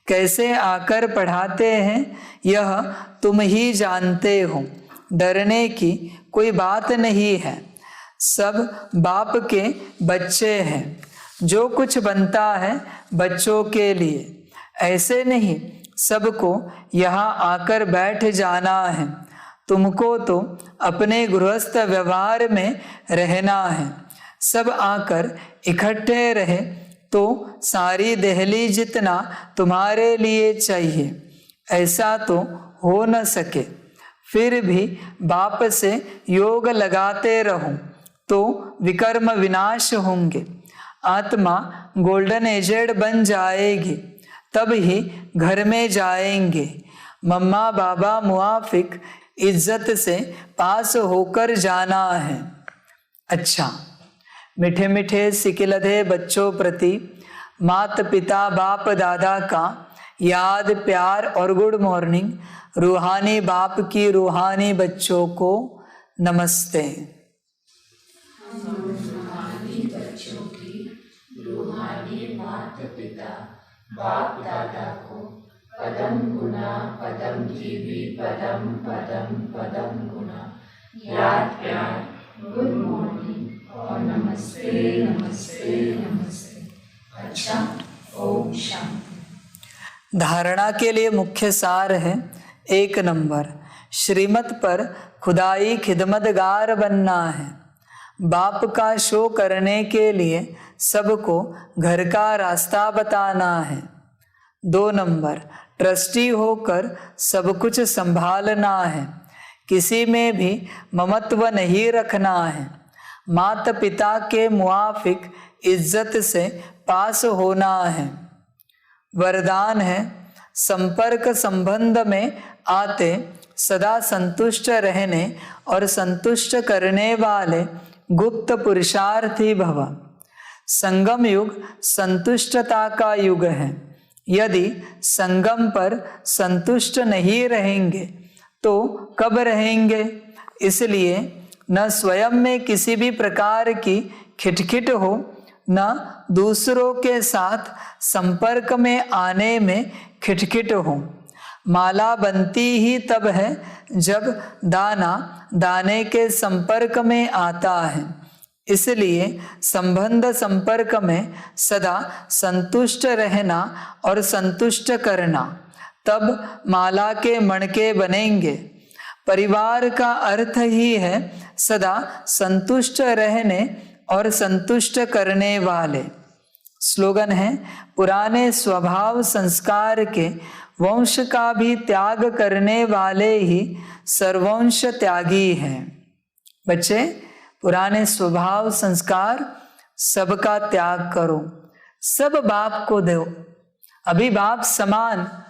कैसे आकर पढ़ाते हैं यह तुम ही जानते हो। डरने की कोई बात नहीं है। सब बाप के बच्चे हैं। जो कुछ बनता है बच्चों के लिए। ऐसे नहीं सबको यहाँ आकर बैठ जाना है। तुमको तो अपने गृहस्थ व्यवहार में रहना है। सब आकर इकट्ठे रहे तो सारी दिल्ली जितना तुम्हारे लिए चाहिए, ऐसा तो हो न सके। फिर भी बाप से योग लगाते रहो तो विकर्म विनाश होंगे। आत्मा गोल्डन एजेड बन जाएगी, तब ही घर में जाएंगे। मम्मा बाबा मुआफिक इज्जत से पास होकर जाना है। अच्छा, मीठे मीठे सिकिलधे बच्चों प्रति माता पिता बाप दादा का याद प्यार और गुड मॉर्निंग। रूहानी बाप की रूहानी बच्चों को नमस्ते। रूहानी बच्चों की रूहानी माता पिता बाप दादा को पदम गुना पदम जीवी पदम पदम पदम गुना याद प्यार गुड मॉर्निंग और नमस्ते नमस्ते नमस्ते। अच्छा, ओम शांति। धारणा के लिए मुख्य सार है 1 नंबर, श्रीमत पर खुदाई खिदमतगार बनना है। बाप का शो करने के लिए सबको घर का रास्ता बताना है। 2 नंबर, ट्रस्टी होकर सब कुछ संभालना है। किसी में भी ममत्व नहीं रखना है। माता पिता के मुआफिक इज्जत से पास होना है। वरदान है संपर्क संबंध में आते सदा संतुष्ट रहने और संतुष्ट करने वाले गुप्त पुरुषार्थी भव। संगम युग संतुष्टता का युग है। यदि संगम पर संतुष्ट नहीं रहेंगे तो कब रहेंगे? इसलिए न स्वयं में किसी भी प्रकार की खिटखिट हो, न दूसरों के साथ संपर्क में आने में खिटखिट हो। माला बनती ही तब है जब दाना दाने के संपर्क में आता है। इसलिए संबंध संपर्क में सदा संतुष्ट रहना और संतुष्ट करना, तब माला के मणके बनेंगे। परिवार का अर्थ ही है सदा संतुष्ट रहने और संतुष्ट करने वाले। स्लोगन है, पुराने स्वभाव संस्कार के वंश का भी त्याग करने वाले ही सर्वंश त्यागी हैं। बच्चे, पुराने स्वभाव संस्कार सबका त्याग करो, सब बाप को दो। अभी बाप समान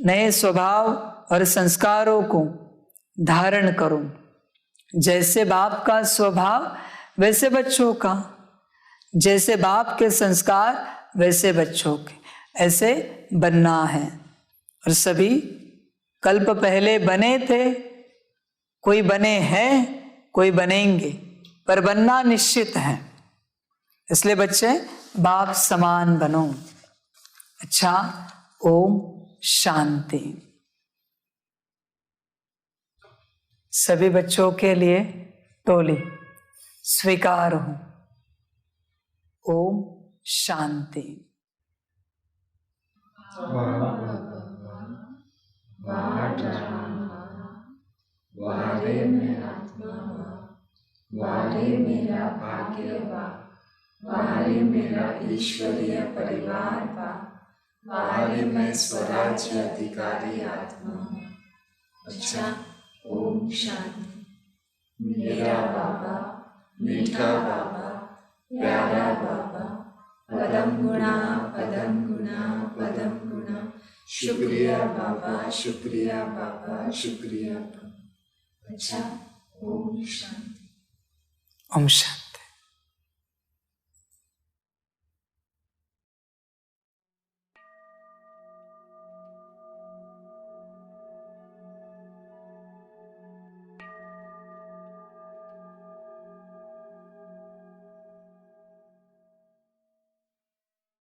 नए स्वभाव और संस्कारों को धारण करो। जैसे बाप का स्वभाव वैसे बच्चों का, जैसे बाप के संस्कार वैसे बच्चों के, ऐसे बनना है। और सभी कल्प पहले बने थे, कोई बने हैं, कोई बनेंगे, पर बनना निश्चित है। इसलिए बच्चे बाप समान बनो। अच्छा, ओम शांति। सभी बच्चों के लिए टोली स्वीकार हो। ओम शांति। वारे में आत्मा, वारे मेरा भाग्य वा, वारे मेरा ईश्वरीय परिवार वा, वारे मैं स्वराज्य अधिकारी आत्मा। अच्छा, ओम शांति। मेरा बाबा, मीठा बाबा, प्यारा बाबा, पदम गुणा पदम गुणा पदम गुणा, शुक्रिया बाबा, शुक्रिया बाबा, शुक्रिया बाबा। अच्छा, ओम शांति। ओम शांति।